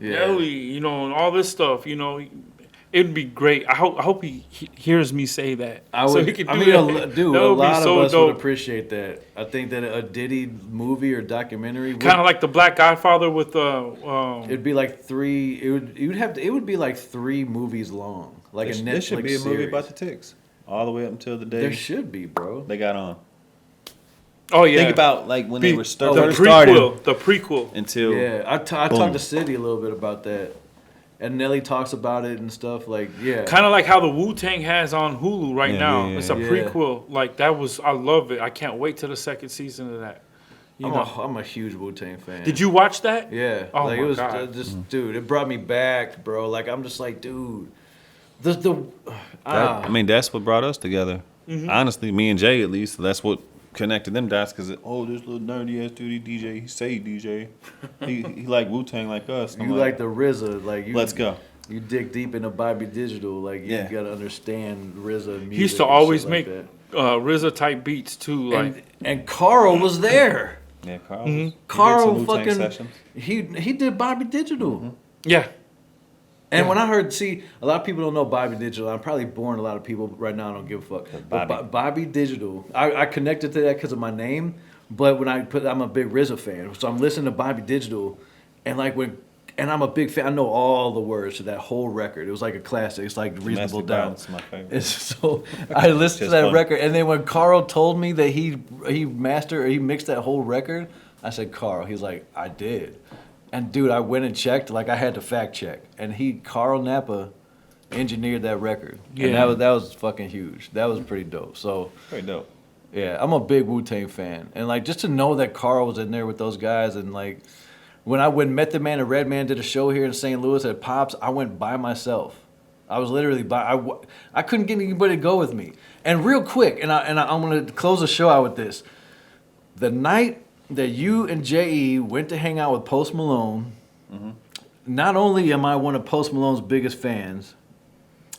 Nelly, and all this stuff. It'd be great. I hope he hears me say that. Dude, He can a do that. That would lot be of so us dope. would appreciate that. I think that a Diddy movie or documentary Kind of like the Black Godfather with it'd be like three. It would be like 3 movies long, like a Netflix There should be a movie series. about the Ticks, all the way up until the day There should be, bro. they got on. Oh yeah. Think about like when they were the started prequel. The prequel. until Yeah, I talked to City a little bit about that, and Nelly talks about it and stuff. Like, yeah, Kind of like how the Wu-Tang has on Hulu right Yeah, now. yeah, It's a yeah. prequel. Like that was, I love it. I can't wait till the second season of that. I'm a huge Wu-Tang fan. Did you watch that? Yeah, Oh like my it was God. just, dude. It brought me back, bro. Like I'm just like, dude, I mean, that's what brought us together. Mm-hmm. Honestly, me and Jay at least. That's what connected them dots. Because this little nerdy ass dude, he DJ. He say DJ. he like Wu-Tang like us. I'm you like the RZA, like you. Let's go. You dig deep into Bobby Digital, like you Yeah. gotta understand RZA music. He used to and always shit make like RZA type beats too. that. Like And Carl was there. Yeah, Carl. Mm-hmm. He did Carl some Wu-Tang fucking sessions. he did Bobby Digital. Mm-hmm. yeah, And when I heard, see, a lot of people don't know Bobby Digital. I'm probably boring a lot of people right now. I don't give a fuck. But Bobby. Bobby Digital, I connected to that because of my name. But when I'm a big RZA fan, so I'm listening to Bobby Digital, and I'm a big fan. I know all the words to that whole record. It was like a classic. It's like Reasonable Domestic Doubt. Violence is my favorite. And so I listened to Just that fun. record, and then when Carl told me that he mixed that whole record, I said, Carl. He's like, I did. And dude, I went and checked. Like I had to fact check, and Carl Napa engineered that record. Yeah. And that was fucking huge. That was pretty dope. So Very dope. yeah, I'm a big Wu-Tang fan, and like just to know that Carl was in there with those guys, and like when Method Man and Redman did a show here in St. Louis at Pops, I went by myself. I was literally I couldn't get anybody to go with me. And real quick, and I'm gonna close the show out with this. The night that you and J.E. went to hang out with Post Malone, not only am I one of Post Malone's biggest fans,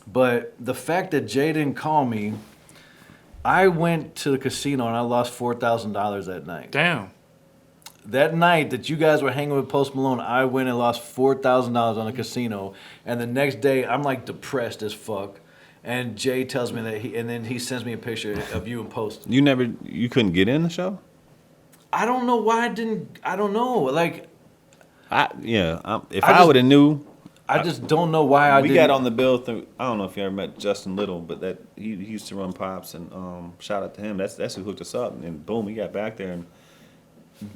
but the fact that Jay didn't call me, I went to the casino and I lost $4,000 that night. damn. That night that you guys were hanging with Post Malone, I went and lost $4,000 on a casino. And the next day, I'm like depressed as fuck. And Jay tells me that and then he sends me a picture of you and Post. You couldn't get in the show? I don't know why I don't know. Like, If I I just- would have knew, I just don't know why I we didn't. got on the bill through. I don't know if you ever met Justin Little, but that he used to run Pops, and shout out to him. That's who hooked us up, and boom, we got back there, and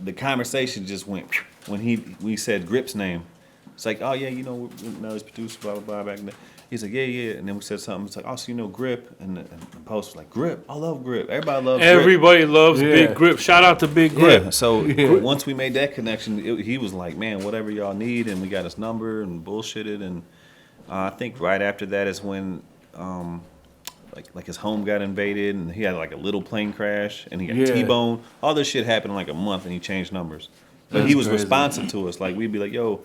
the conversation just went when we said Grip's name. It's like, oh yeah, Nelly's producer, blah blah blah. Back then, he's like, yeah, and then we said something. It's like, oh, so you know Grip, and Post was like, Grip, I love Grip. Everybody loves Grip. Everybody loves Yeah. Big Grip. Shout out to Big Grip. Yeah. So once we made that connection, he was like, "Man, whatever y'all need," and we got his number and bullshitted. And I think right after that is when, like his home got invaded, and he had like a little plane crash, and he got Yeah. T-boned. All this shit happened in like a month, and he changed numbers. But That's he was crazy. responsive to us. Like we'd be like, "Yo,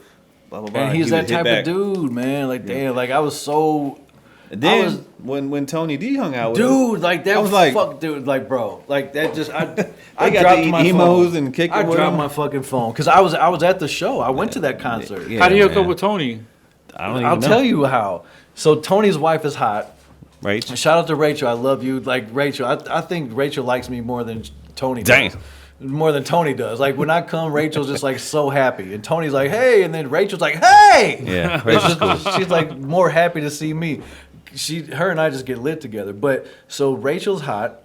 blah blah blah." And he's He that would hit type back. of dude, man. Like, damn, like I was so. And then I was- when Tony D hung out with him, Dude, like that I was like, fuck, dude, like bro, like that just I I got dropped the my emos phone. and kicked I it with dropped him. my fucking phone because I was at the show. I went to that concert. Yeah, How do you hook man. up with Tony? I don't even I'll know. tell you how. So Tony's wife is hot. Right? Shout out to Rachel. I love you. Like Rachel, I think Rachel likes me more than Tony Damn. does. More than Tony does. Like when I come, Rachel's just like so happy, and Tony's like, "Hey," and then Rachel's like, "Hey." Yeah, Rachel's cool. She's like more happy to see me. Her and I just get lit together. But so Rachel's hot,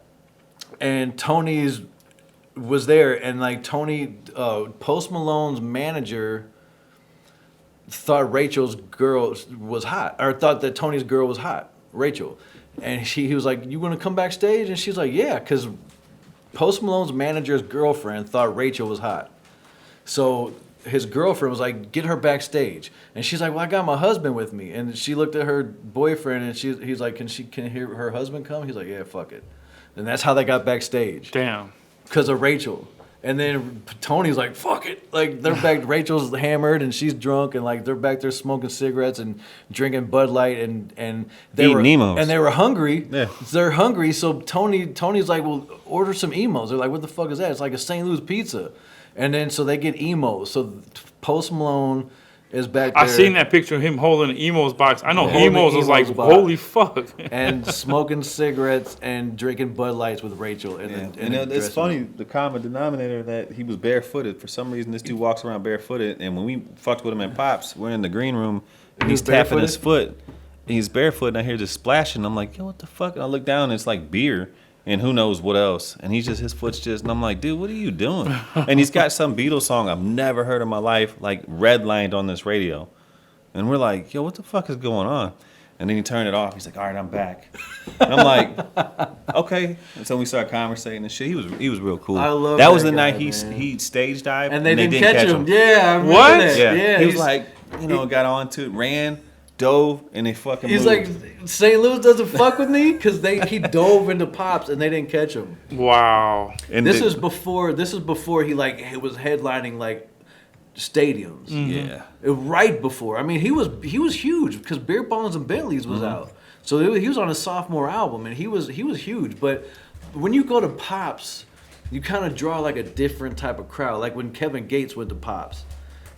and Tony's was there, and like Tony, Post Malone's manager thought Rachel's girl was hot, or thought that Tony's girl was hot, Rachel, and he was like, "You want to come backstage?" And she's like, "Yeah," because Post Malone's manager's girlfriend thought Rachel was hot. So his girlfriend was like, get her backstage. And she's like, well, I got my husband with me. And she looked at her boyfriend and he's like, can her husband come? He's like, yeah, fuck it. And that's how they got backstage. Damn. Because of Rachel. And then Tony's like, fuck it. Like, they're back, Rachel's hammered and she's drunk and like they're back there smoking cigarettes and drinking Bud Light and they Eating were emos. and they were hungry. Yeah. They're hungry, so Tony's like, well, order some emos. They're like, what the fuck is that? It's like a St. Louis pizza. And then so they get emos. So Post Malone is back there. I seen that picture of him holding the emos box. I know Holding the emos was like, emos box. holy fuck. and smoking cigarettes and drinking Bud Lights with Rachel. It's funny, the common denominator that he was barefooted. For some reason, this dude walks around barefooted. And when we fucked with him in Pops, we're in the green room, and he's tapping his foot. And he's barefoot, and I hear this splashing. I'm like, yo, what the fuck? And I look down, and it's like beer. And who knows what else. And his foot's just, and I'm like, dude, what are you doing? And he's got some Beatles song I've never heard in my life, like redlined on this radio. And we're like, yo, what the fuck is going on? And then he turned it off. He's like, all right, I'm back. And I'm like, okay. And so we started conversating and shit. He was real cool. I love that was the guy, night he stage dived. and they didn't catch him. Yeah, I remember What? that. Yeah. He was he's like, got onto it, ran, dove, and they fucking He's moved. like, St. Louis doesn't fuck with me because he dove into Pops and they didn't catch him. Wow. And This is before he was headlining like stadiums. Yeah. Right before. I mean, he was huge because Beer Bongs and Bentleys was out. So he was on his sophomore album and he was huge. But when you go to Pops, you kind of draw like a different type of crowd. Like when Kevin Gates went to Pops,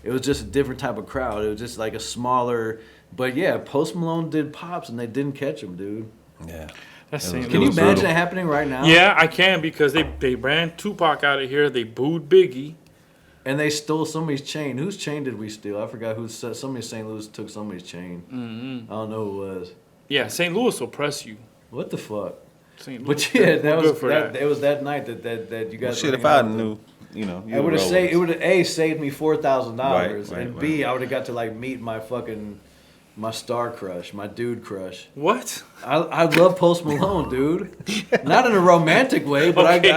it was just a different type of crowd. It was just like a smaller. But yeah, Post Malone did Pops and they didn't catch him, dude. Yeah. That's It was- insane. Can you was imagine brutal. it happening right now? Yeah, I can because they ran Tupac out of here. They booed Biggie. And they stole somebody's chain. Whose chain did we steal? I forgot who. Somebody in St. Louis took somebody's chain. I don't know who it was. Yeah, St. Louis will press you. What the fuck? St. Louis. But yeah, that Good was for that. It was that night that you guys. Shit, were if hanging I out with knew, them. you It would have saved. It would have saved me $4,000, Right, and right, B, I would have got to like meet my star crush, my dude crush. What? I love Post Malone, dude. Not in a romantic way, but Okay.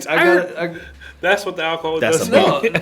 I That's what the alcohol That's does. a no, dude,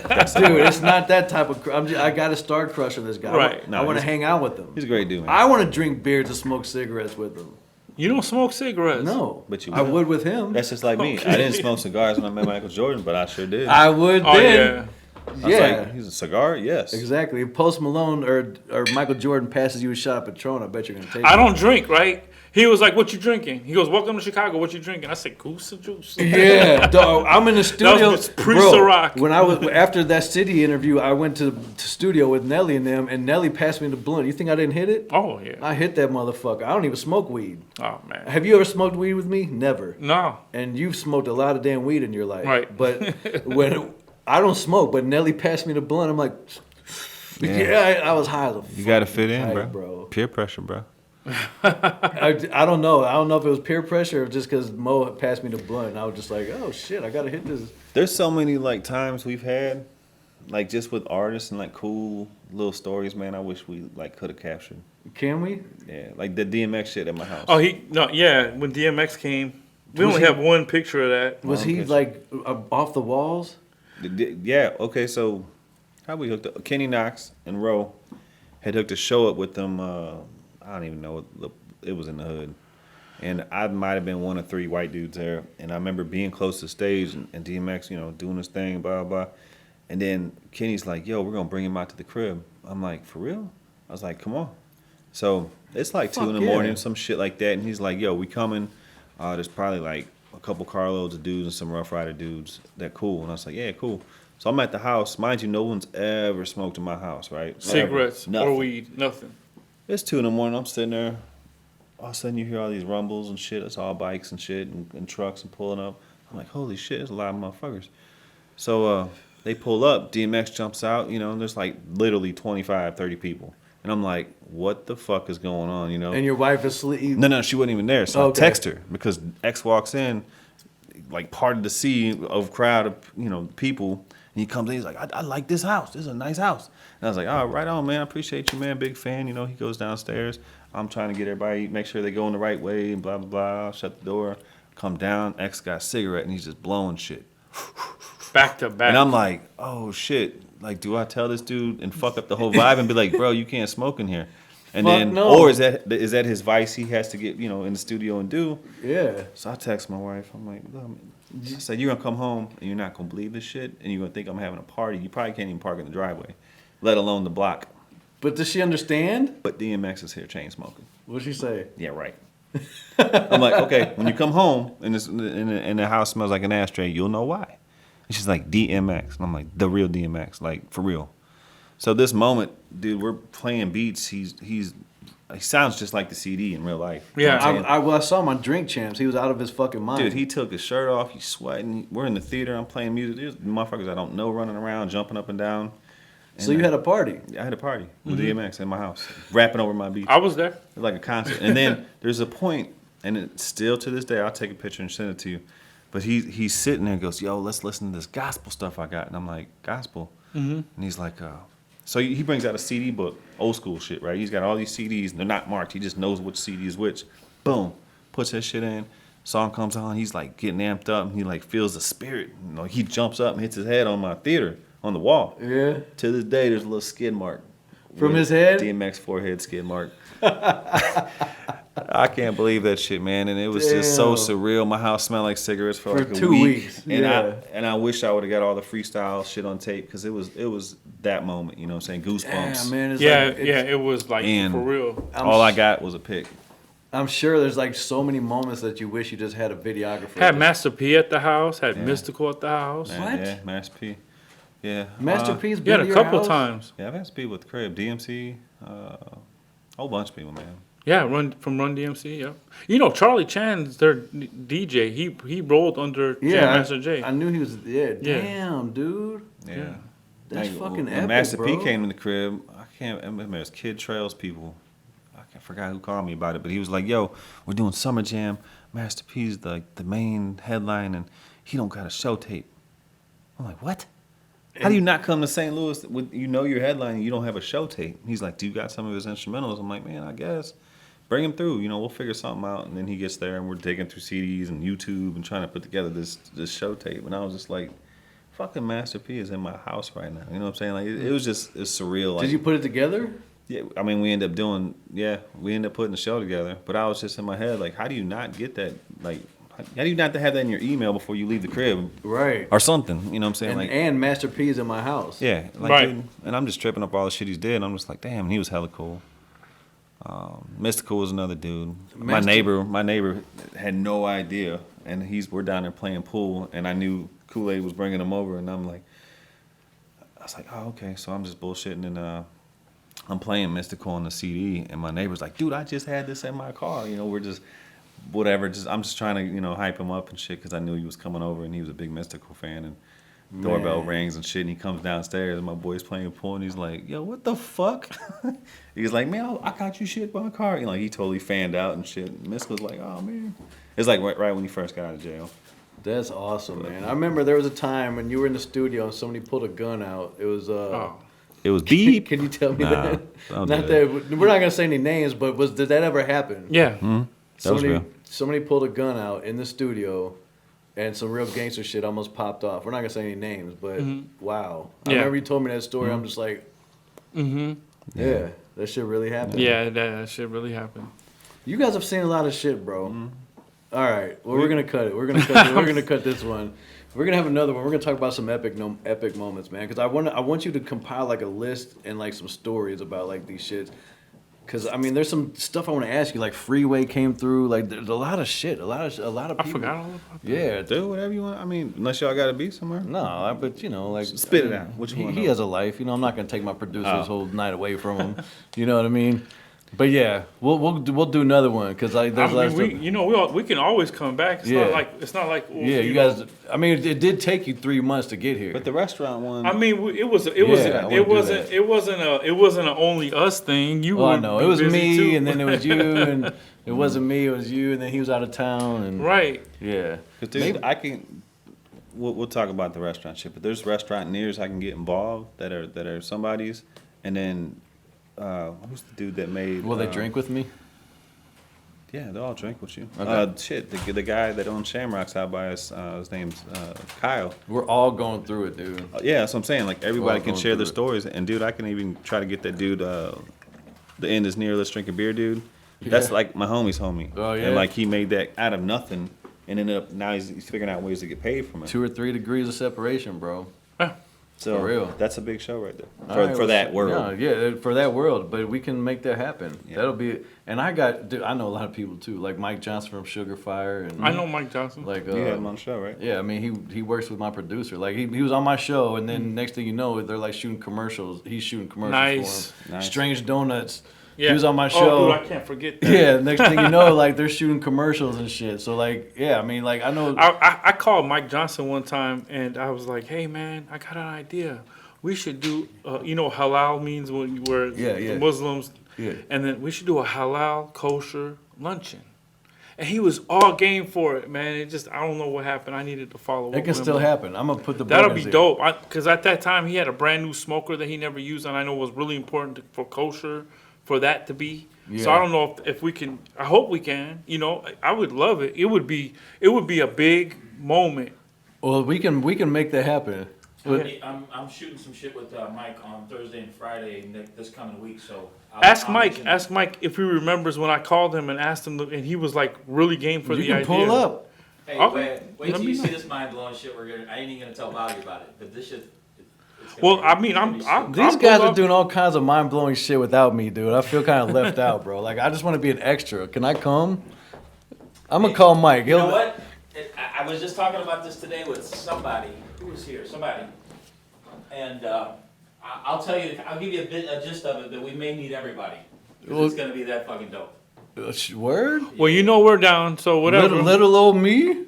it's not that type of. I got a star crush on this guy. Right. I want to hang out with him. He's a great dude, man. I want to drink beers and smoke cigarettes with him. You don't smoke cigarettes. No, But you I would. would with him. That's just like me. I didn't smoke cigars when I met Michael Jordan, but I sure did. I would. Oh then. yeah. I was like, he's a cigar? Yes. Exactly. If Post Malone or Michael Jordan passes you a shot of Patron, I bet you're gonna take I it. don't drink, right? He was like, "What you drinking?" He goes, "Welcome to Chicago. What you drinking?" I said, "Goose juice." Yeah, dog, I'm in the studio. was pre-Ciroc. Bro, when I was after that City interview, I went to studio with Nelly and them, and Nelly passed me the blunt. You think I didn't hit it? Oh yeah. I hit that motherfucker. I don't even smoke weed. Oh man. Have you ever smoked weed with me? Never. No. And you've smoked a lot of damn weed in your life. Right. But when I don't smoke, but Nelly passed me the blunt, I'm like, yeah, I was high as a You got to fit in, kite, bro. Peer pressure, bro. I don't know. I don't know if it was peer pressure or just because Mo had passed me the blunt. And I was just like, oh shit, I gotta hit this. There's so many like times we've had, like just with artists and like cool little stories, man. I wish we like could have captured. Can we? Yeah, like the DMX shit at my house. Oh yeah. When DMX came, we Was only he- have one picture of that. Was he Okay. like off the walls? Yeah. Okay. So how we hooked up? Kenny Knox and Roe had hooked a show up with them. I don't even know. It was in the hood, and I might have been one of three white dudes there. And I remember being close to the stage and DMX, doing his thing, blah blah. And then Kenny's like, "Yo, we're gonna bring him out to the crib." I'm like, "For real?" I was like, "Come on." So it's like 2 in the yeah. morning, some shit like that. And he's like, "Yo, we coming." There's probably like a couple carloads of dudes and some Rough Rider dudes. That cool. And I was like, "Yeah, cool." So I'm at the house. Mind you, no one's ever smoked in my house, right? Cigarettes Ever. or Nothing. weed, nothing. It's 2 in the morning. I'm sitting there. All of a sudden, you hear all these rumbles and shit. It's all bikes and shit and trucks and pulling up. I'm like, holy shit, there's a lot of motherfuckers. So they pull up. DMX jumps out, and there's like literally 25, 30 people. And I'm like, what the fuck is going on, And your wife is asleep. No, she wasn't even there. So Okay. I text her because X walks in, like parted the sea of crowd of people, and he comes in. He's like, I like this house. This is a nice house. And I was like, oh, right on, man. I appreciate you, man. Big fan. He goes downstairs. I'm trying to get everybody, make sure they go in the right way, and blah blah blah. Shut the door. Come down, X got a cigarette, and he's just blowing shit. Back to back. And I'm like, oh shit. Like, do I tell this dude and fuck up the whole vibe and be like, bro, you can't smoke in here? And Fuck then, no. or is that his vice he has to get, in the studio and do? Yeah. So I text my wife. I'm like, look, I said, you're gonna come home and you're not gonna believe this shit, and you're gonna think I'm having a party. You probably can't even park in the driveway, let alone the block. But does she understand? But DMX is here, chain smoking. What'd she say? Yeah, right. I'm like, okay, when you come home and the house smells like an ashtray, you'll know why. And she's like, DMX. And I'm like, the real DMX, like, for real. So this moment, dude, we're playing beats. He sounds just like the CD in real life. You know Yeah. what I'm saying? I saw him on Drink Champs. He was out of his fucking mind. Dude, he took his shirt off. He's sweating. We're in the theater. I'm playing music. There's motherfuckers I don't know running around, jumping up and down. So you had a party? I had a party with DMX in my house, rapping over my beats. I was there. Like a concert. And then there's a point, and it's still to this day, I'll take a picture and send it to you. But he's sitting there and goes, yo, let's listen to this gospel stuff I got. And I'm like, gospel? And he's like, so he brings out a CD book, old school shit, right? He's got all these CDs, and they're not marked. He just knows which CD is which. Boom. Puts that shit in. Song comes on. He's like getting amped up, and he like feels the spirit. He jumps up and hits his head on my theater, on the wall. Yeah. To this day, there's a little skid mark. From with his head? DMX forehead skid mark. I can't believe that shit, man. And it was just so Damn. surreal. My house smelled like cigarettes for like a 2 week. weeks. And Yeah. I wish I would have got all the freestyle shit on tape, because it was that moment, you know what I'm saying? Goosebumps. Damn, man. It's Yeah, like, it's- it was like And- for real. All I got was a pic. I'm sure there's like so many moments that you wish you just had a videographer. Had Just- Master P at the house. Had Yeah. Mystical at the house. Man, What? Yeah, Master P. Yeah. Master P's Yeah, been a to your couple house? times. Yeah, I've had P with Crib, DMC, a whole bunch of people, man. Yeah, Run DMC. Yeah. Charlie Chan's their DJ. He rolled under Yeah, Jam Master J. I knew he was. Yeah, Yeah. damn, dude. Yeah. That's fucking when epic, Master bro. P came in the crib, I remember it was Kid Trails people. I forgot who called me about it, but he was like, yo, we're doing Summer Jam. Master P's the main headline, and he don't got a show tape. I'm like, what? How do you not come to St. Louis with your headline and you don't have a show tape? He's like, do you got some of his instrumentals? I'm like, man, I guess. Bring him through. We'll figure something out. And then he gets there, and we're digging through CDs and YouTube and trying to put together this show tape. And I was just like, fucking Master P is in my house right now. You know what I'm saying? Like it was surreal. Like, Did you put it together? Yeah, I mean, we ended up putting the show together. But I was just in my head, like, how do you not get that? Like, how do you not have that in your email before you leave the crib? Right. Or something, you know what I'm saying? And Master P's in my house. Yeah, like, Right. dude, and I'm just tripping up all the shit he's did. And I'm just like, damn, he was hella cool. Mystical was another dude. My neighbor had no idea, and we're down there playing pool, and I knew Kool-Aid was bringing him over, and I was like, oh, okay. So I'm just bullshitting, and I'm playing Mystical on the CD, and my neighbor's like, dude, I just had this in my car. We're just whatever. I'm just trying to hype him up and shit, because I knew he was coming over, and he was a big Mystical fan, and doorbell rings and shit, and he comes downstairs, and my boy's playing pool, and he's like, yo, what the fuck? He's like, man, I got you shit by a car. He totally fanned out and shit. And Miss was like, oh, man. It's like right when he first got out of jail. That's awesome, man. I remember there was a time when you were in the studio and somebody pulled a gun out. It was It was beep. Can you tell me Nah, that? don't Not do that we're not gonna say any names, but did that ever happen? Yeah. That was real. Somebody pulled a gun out in the studio, and some real gangster shit almost popped off. We're not gonna say any names, but wow. I Yeah. remember you told me that story. I'm just like, yeah, that shit really happened. Yeah, that shit really happened. You guys have seen a lot of shit, bro. All right. Well, we're gonna cut it. We're gonna cut this one. We're gonna have another one. We're gonna talk about some epic moments, man. Because I want you to compile like a list and like some stories about like these shits. Because I mean, there's some stuff I want to ask you. Like Freeway came through. Like there's a lot of shit. A lot of people. I forgot all about that. Yeah. Do whatever you want. I mean, unless y'all got to be somewhere. No, but like Spit it out. What you he, wanna he know? has a life. I'm not gonna take my producer's whole night away from him. You know what I mean? But yeah, we'll do another one because there's a lot of stuff. We can always come back. It's not like Yeah, you guys. I mean, it did take you 3 months to get here. But the restaurant one. I mean, it wasn't an only us thing. You Oh, I were know. It was busy me, too. and then it was you, and it wasn't me. It was you, and then he was out of town, and right. yeah. 'Cause dude, we'll talk about the restaurant shit, but there's restaurateurs I can get involved that are somebody's, and then who's the dude that made? Will they drink with me? Yeah, they'll all drink with you. Okay. Shit, the guy that owns Shamrocks out by us, his name's Kyle. We're all going through it, dude. Yeah, that's what I'm saying. Like, everybody all can going share through their it. stories. And, dude, I can even try to get that dude, the end is near, let's drink a beer, dude. That's Yeah. like my homie's homie. Oh, yeah? And, like, he made that out of nothing. And ended up, now he's figuring out ways to get paid from it. 2 or 3 degrees of separation, bro. So For real. that's a big show right there All for, right, for that world. Yeah, for that world. But we can make that happen. Yeah. That'll be. And dude, I know a lot of people too, like Mike Johnson from Sugar Fire, and I know Mike Johnson. like You had him on the show, right? yeah. I mean, he works with my producer. Like he was on my show, and then next thing you know, they're like shooting commercials. He's shooting commercials Nice. for him. Nice. Strange Donuts. Yeah. He was on my Oh, show. dude, I can't forget that. Yeah, next thing you know, like they're shooting commercials and shit. So like, yeah, I mean, like I know. I called Mike Johnson one time and I was like, "Hey man, I got an idea. We should do, halal means where Yeah. Muslims, Yeah. and then we should do a halal kosher luncheon." And he was all game for it, man. It just I don't know what happened. I needed to follow up. It can with still him. happen. I'm gonna put the. That'll buttons be in. dope. Because at that time he had a brand new smoker that he never used, and I know was really important for kosher for that to be. So Yeah. I don't know if we can. I hope we can. I would love it. It would be a big moment. Well, we can make that happen. But I'm shooting some shit with Mike on Thursday and Friday this coming week, so Ask I'll Mike. mention- Ask Mike if he remembers when I called him and asked him, and he was like really game for you the can idea. pull up. Hey, Okay. wait Let till me you know. see this mind blowing shit. I ain't even gonna tell Bobby about it, but this shit. It's gonna Well, be- I mean, it's gonna I'm be I'm- These I'll guys pull are up. doing all kinds of mind blowing shit without me, dude. I feel kind of left out, bro. Like I just want to be an extra. Can I come? I'm gonna call Mike. You know what? I was just talking about this today with somebody who was here. Somebody, and I'll tell you. I'll give you a gist of it. That we may need everybody. 'Cause Well- it's gonna be that fucking dope. Word? Well, we're down, so whatever. Little old me?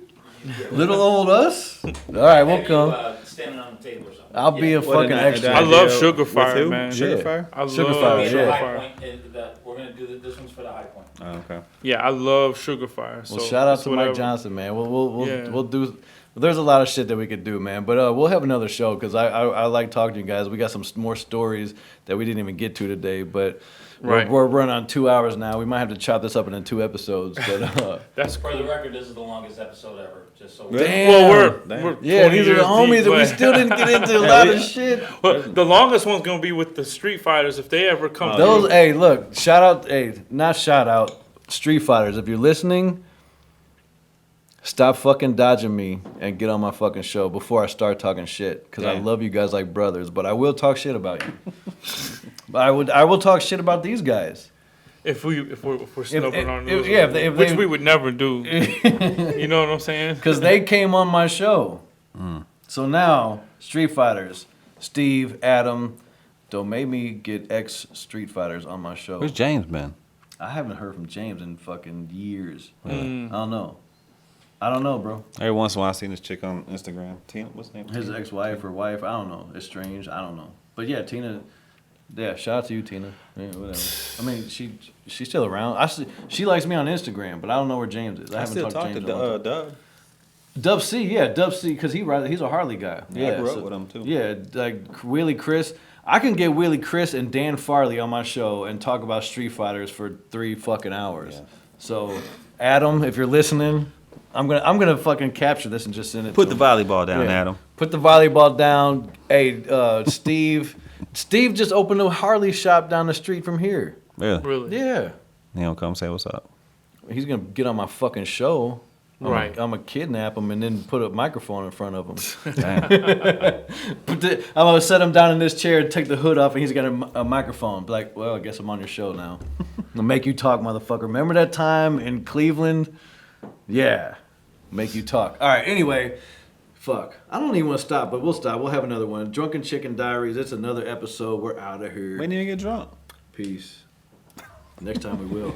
Little old us? All right, we'll Have come. you, standing on the table or something. I'll be a What fucking an extra. I love Sugar With Fire, who? man. Sugar Yeah. Fire? I Sugar love Fire, Be at the yeah. Sugar high Fire. point, and we're gonna do this one's for the high point. Oh, okay. Yeah, I love Sugar Fire. So Well, shout out it's to whatever. Mike Johnson, man. We'll Yeah. do. There's a lot of shit that we could do, man. But we'll have another show because I like talking to you guys. We got some more stories that we didn't even get to today, but Right. we're running on 2 hours now. We might have to chop this up into 2 episodes. But That's For the cool. record, this is the longest episode ever. Just so. Damn. Well, Damn. we're yeah, 20 these are the years homies deep, that we but- still didn't get into a lot of shit. Well, the longest one's gonna be with the Streetfighterz if they ever come. Those, through. hey, look, shout out, not shout out, Streetfighterz. If you're listening, stop fucking dodging me and get on my fucking show before I start talking shit. Because I Damn. love you guys like brothers, but I will talk shit about you. But I will talk shit about these guys. If we're snubbing on if- those, yeah, if they- which we would never do. You know what I'm saying? Because they came on my show. So now, Streetfighterz, Steve, Adam, don't make me get ex-Streetfighterz on my show. Where's James been? I haven't heard from James in fucking years. Mm. I don't know, bro. Every once in a while, I seen this chick on Instagram. Tina, what's her name? His ex-wife or wife, I don't know. It's strange. I don't know. But yeah, Tina. Yeah, shout out to you, Tina. Yeah, whatever. I mean, she's still around. She likes me on Instagram, but I don't know where James is. I I haven't still talked talk to to James in a long time. Dub. Dub C, because he's a Harley guy. Yeah, I grew up with him, too. Yeah, like Willie Chris. I can get Willie Chris and Dan Farley on my show and talk about Streetfighterz for 3 fucking hours. Yeah. So, Adam, if you're listening, I'm gonna fucking capture this and just send it. Put to the him. volleyball down, Yeah. Adam. Put the volleyball down. Hey, Steve. Steve just opened a Harley shop down the street from here. Really? Really? Yeah. He don't come say what's up. He's gonna get on my fucking show. Right. I'm gonna kidnap him and then put a microphone in front of him. Damn. I'm gonna set him down in this chair, take the hood off, and he's got a microphone. Be like, well, I guess I'm on your show now. I'll make you talk, motherfucker. Remember that time in Cleveland? Yeah. Make you talk. All right, anyway. Fuck. I don't even want to stop, but we'll stop. We'll have another one. Drunken Chicken Diaries. It's another episode. We're out of here. When do you get drunk? Peace. Next time we will.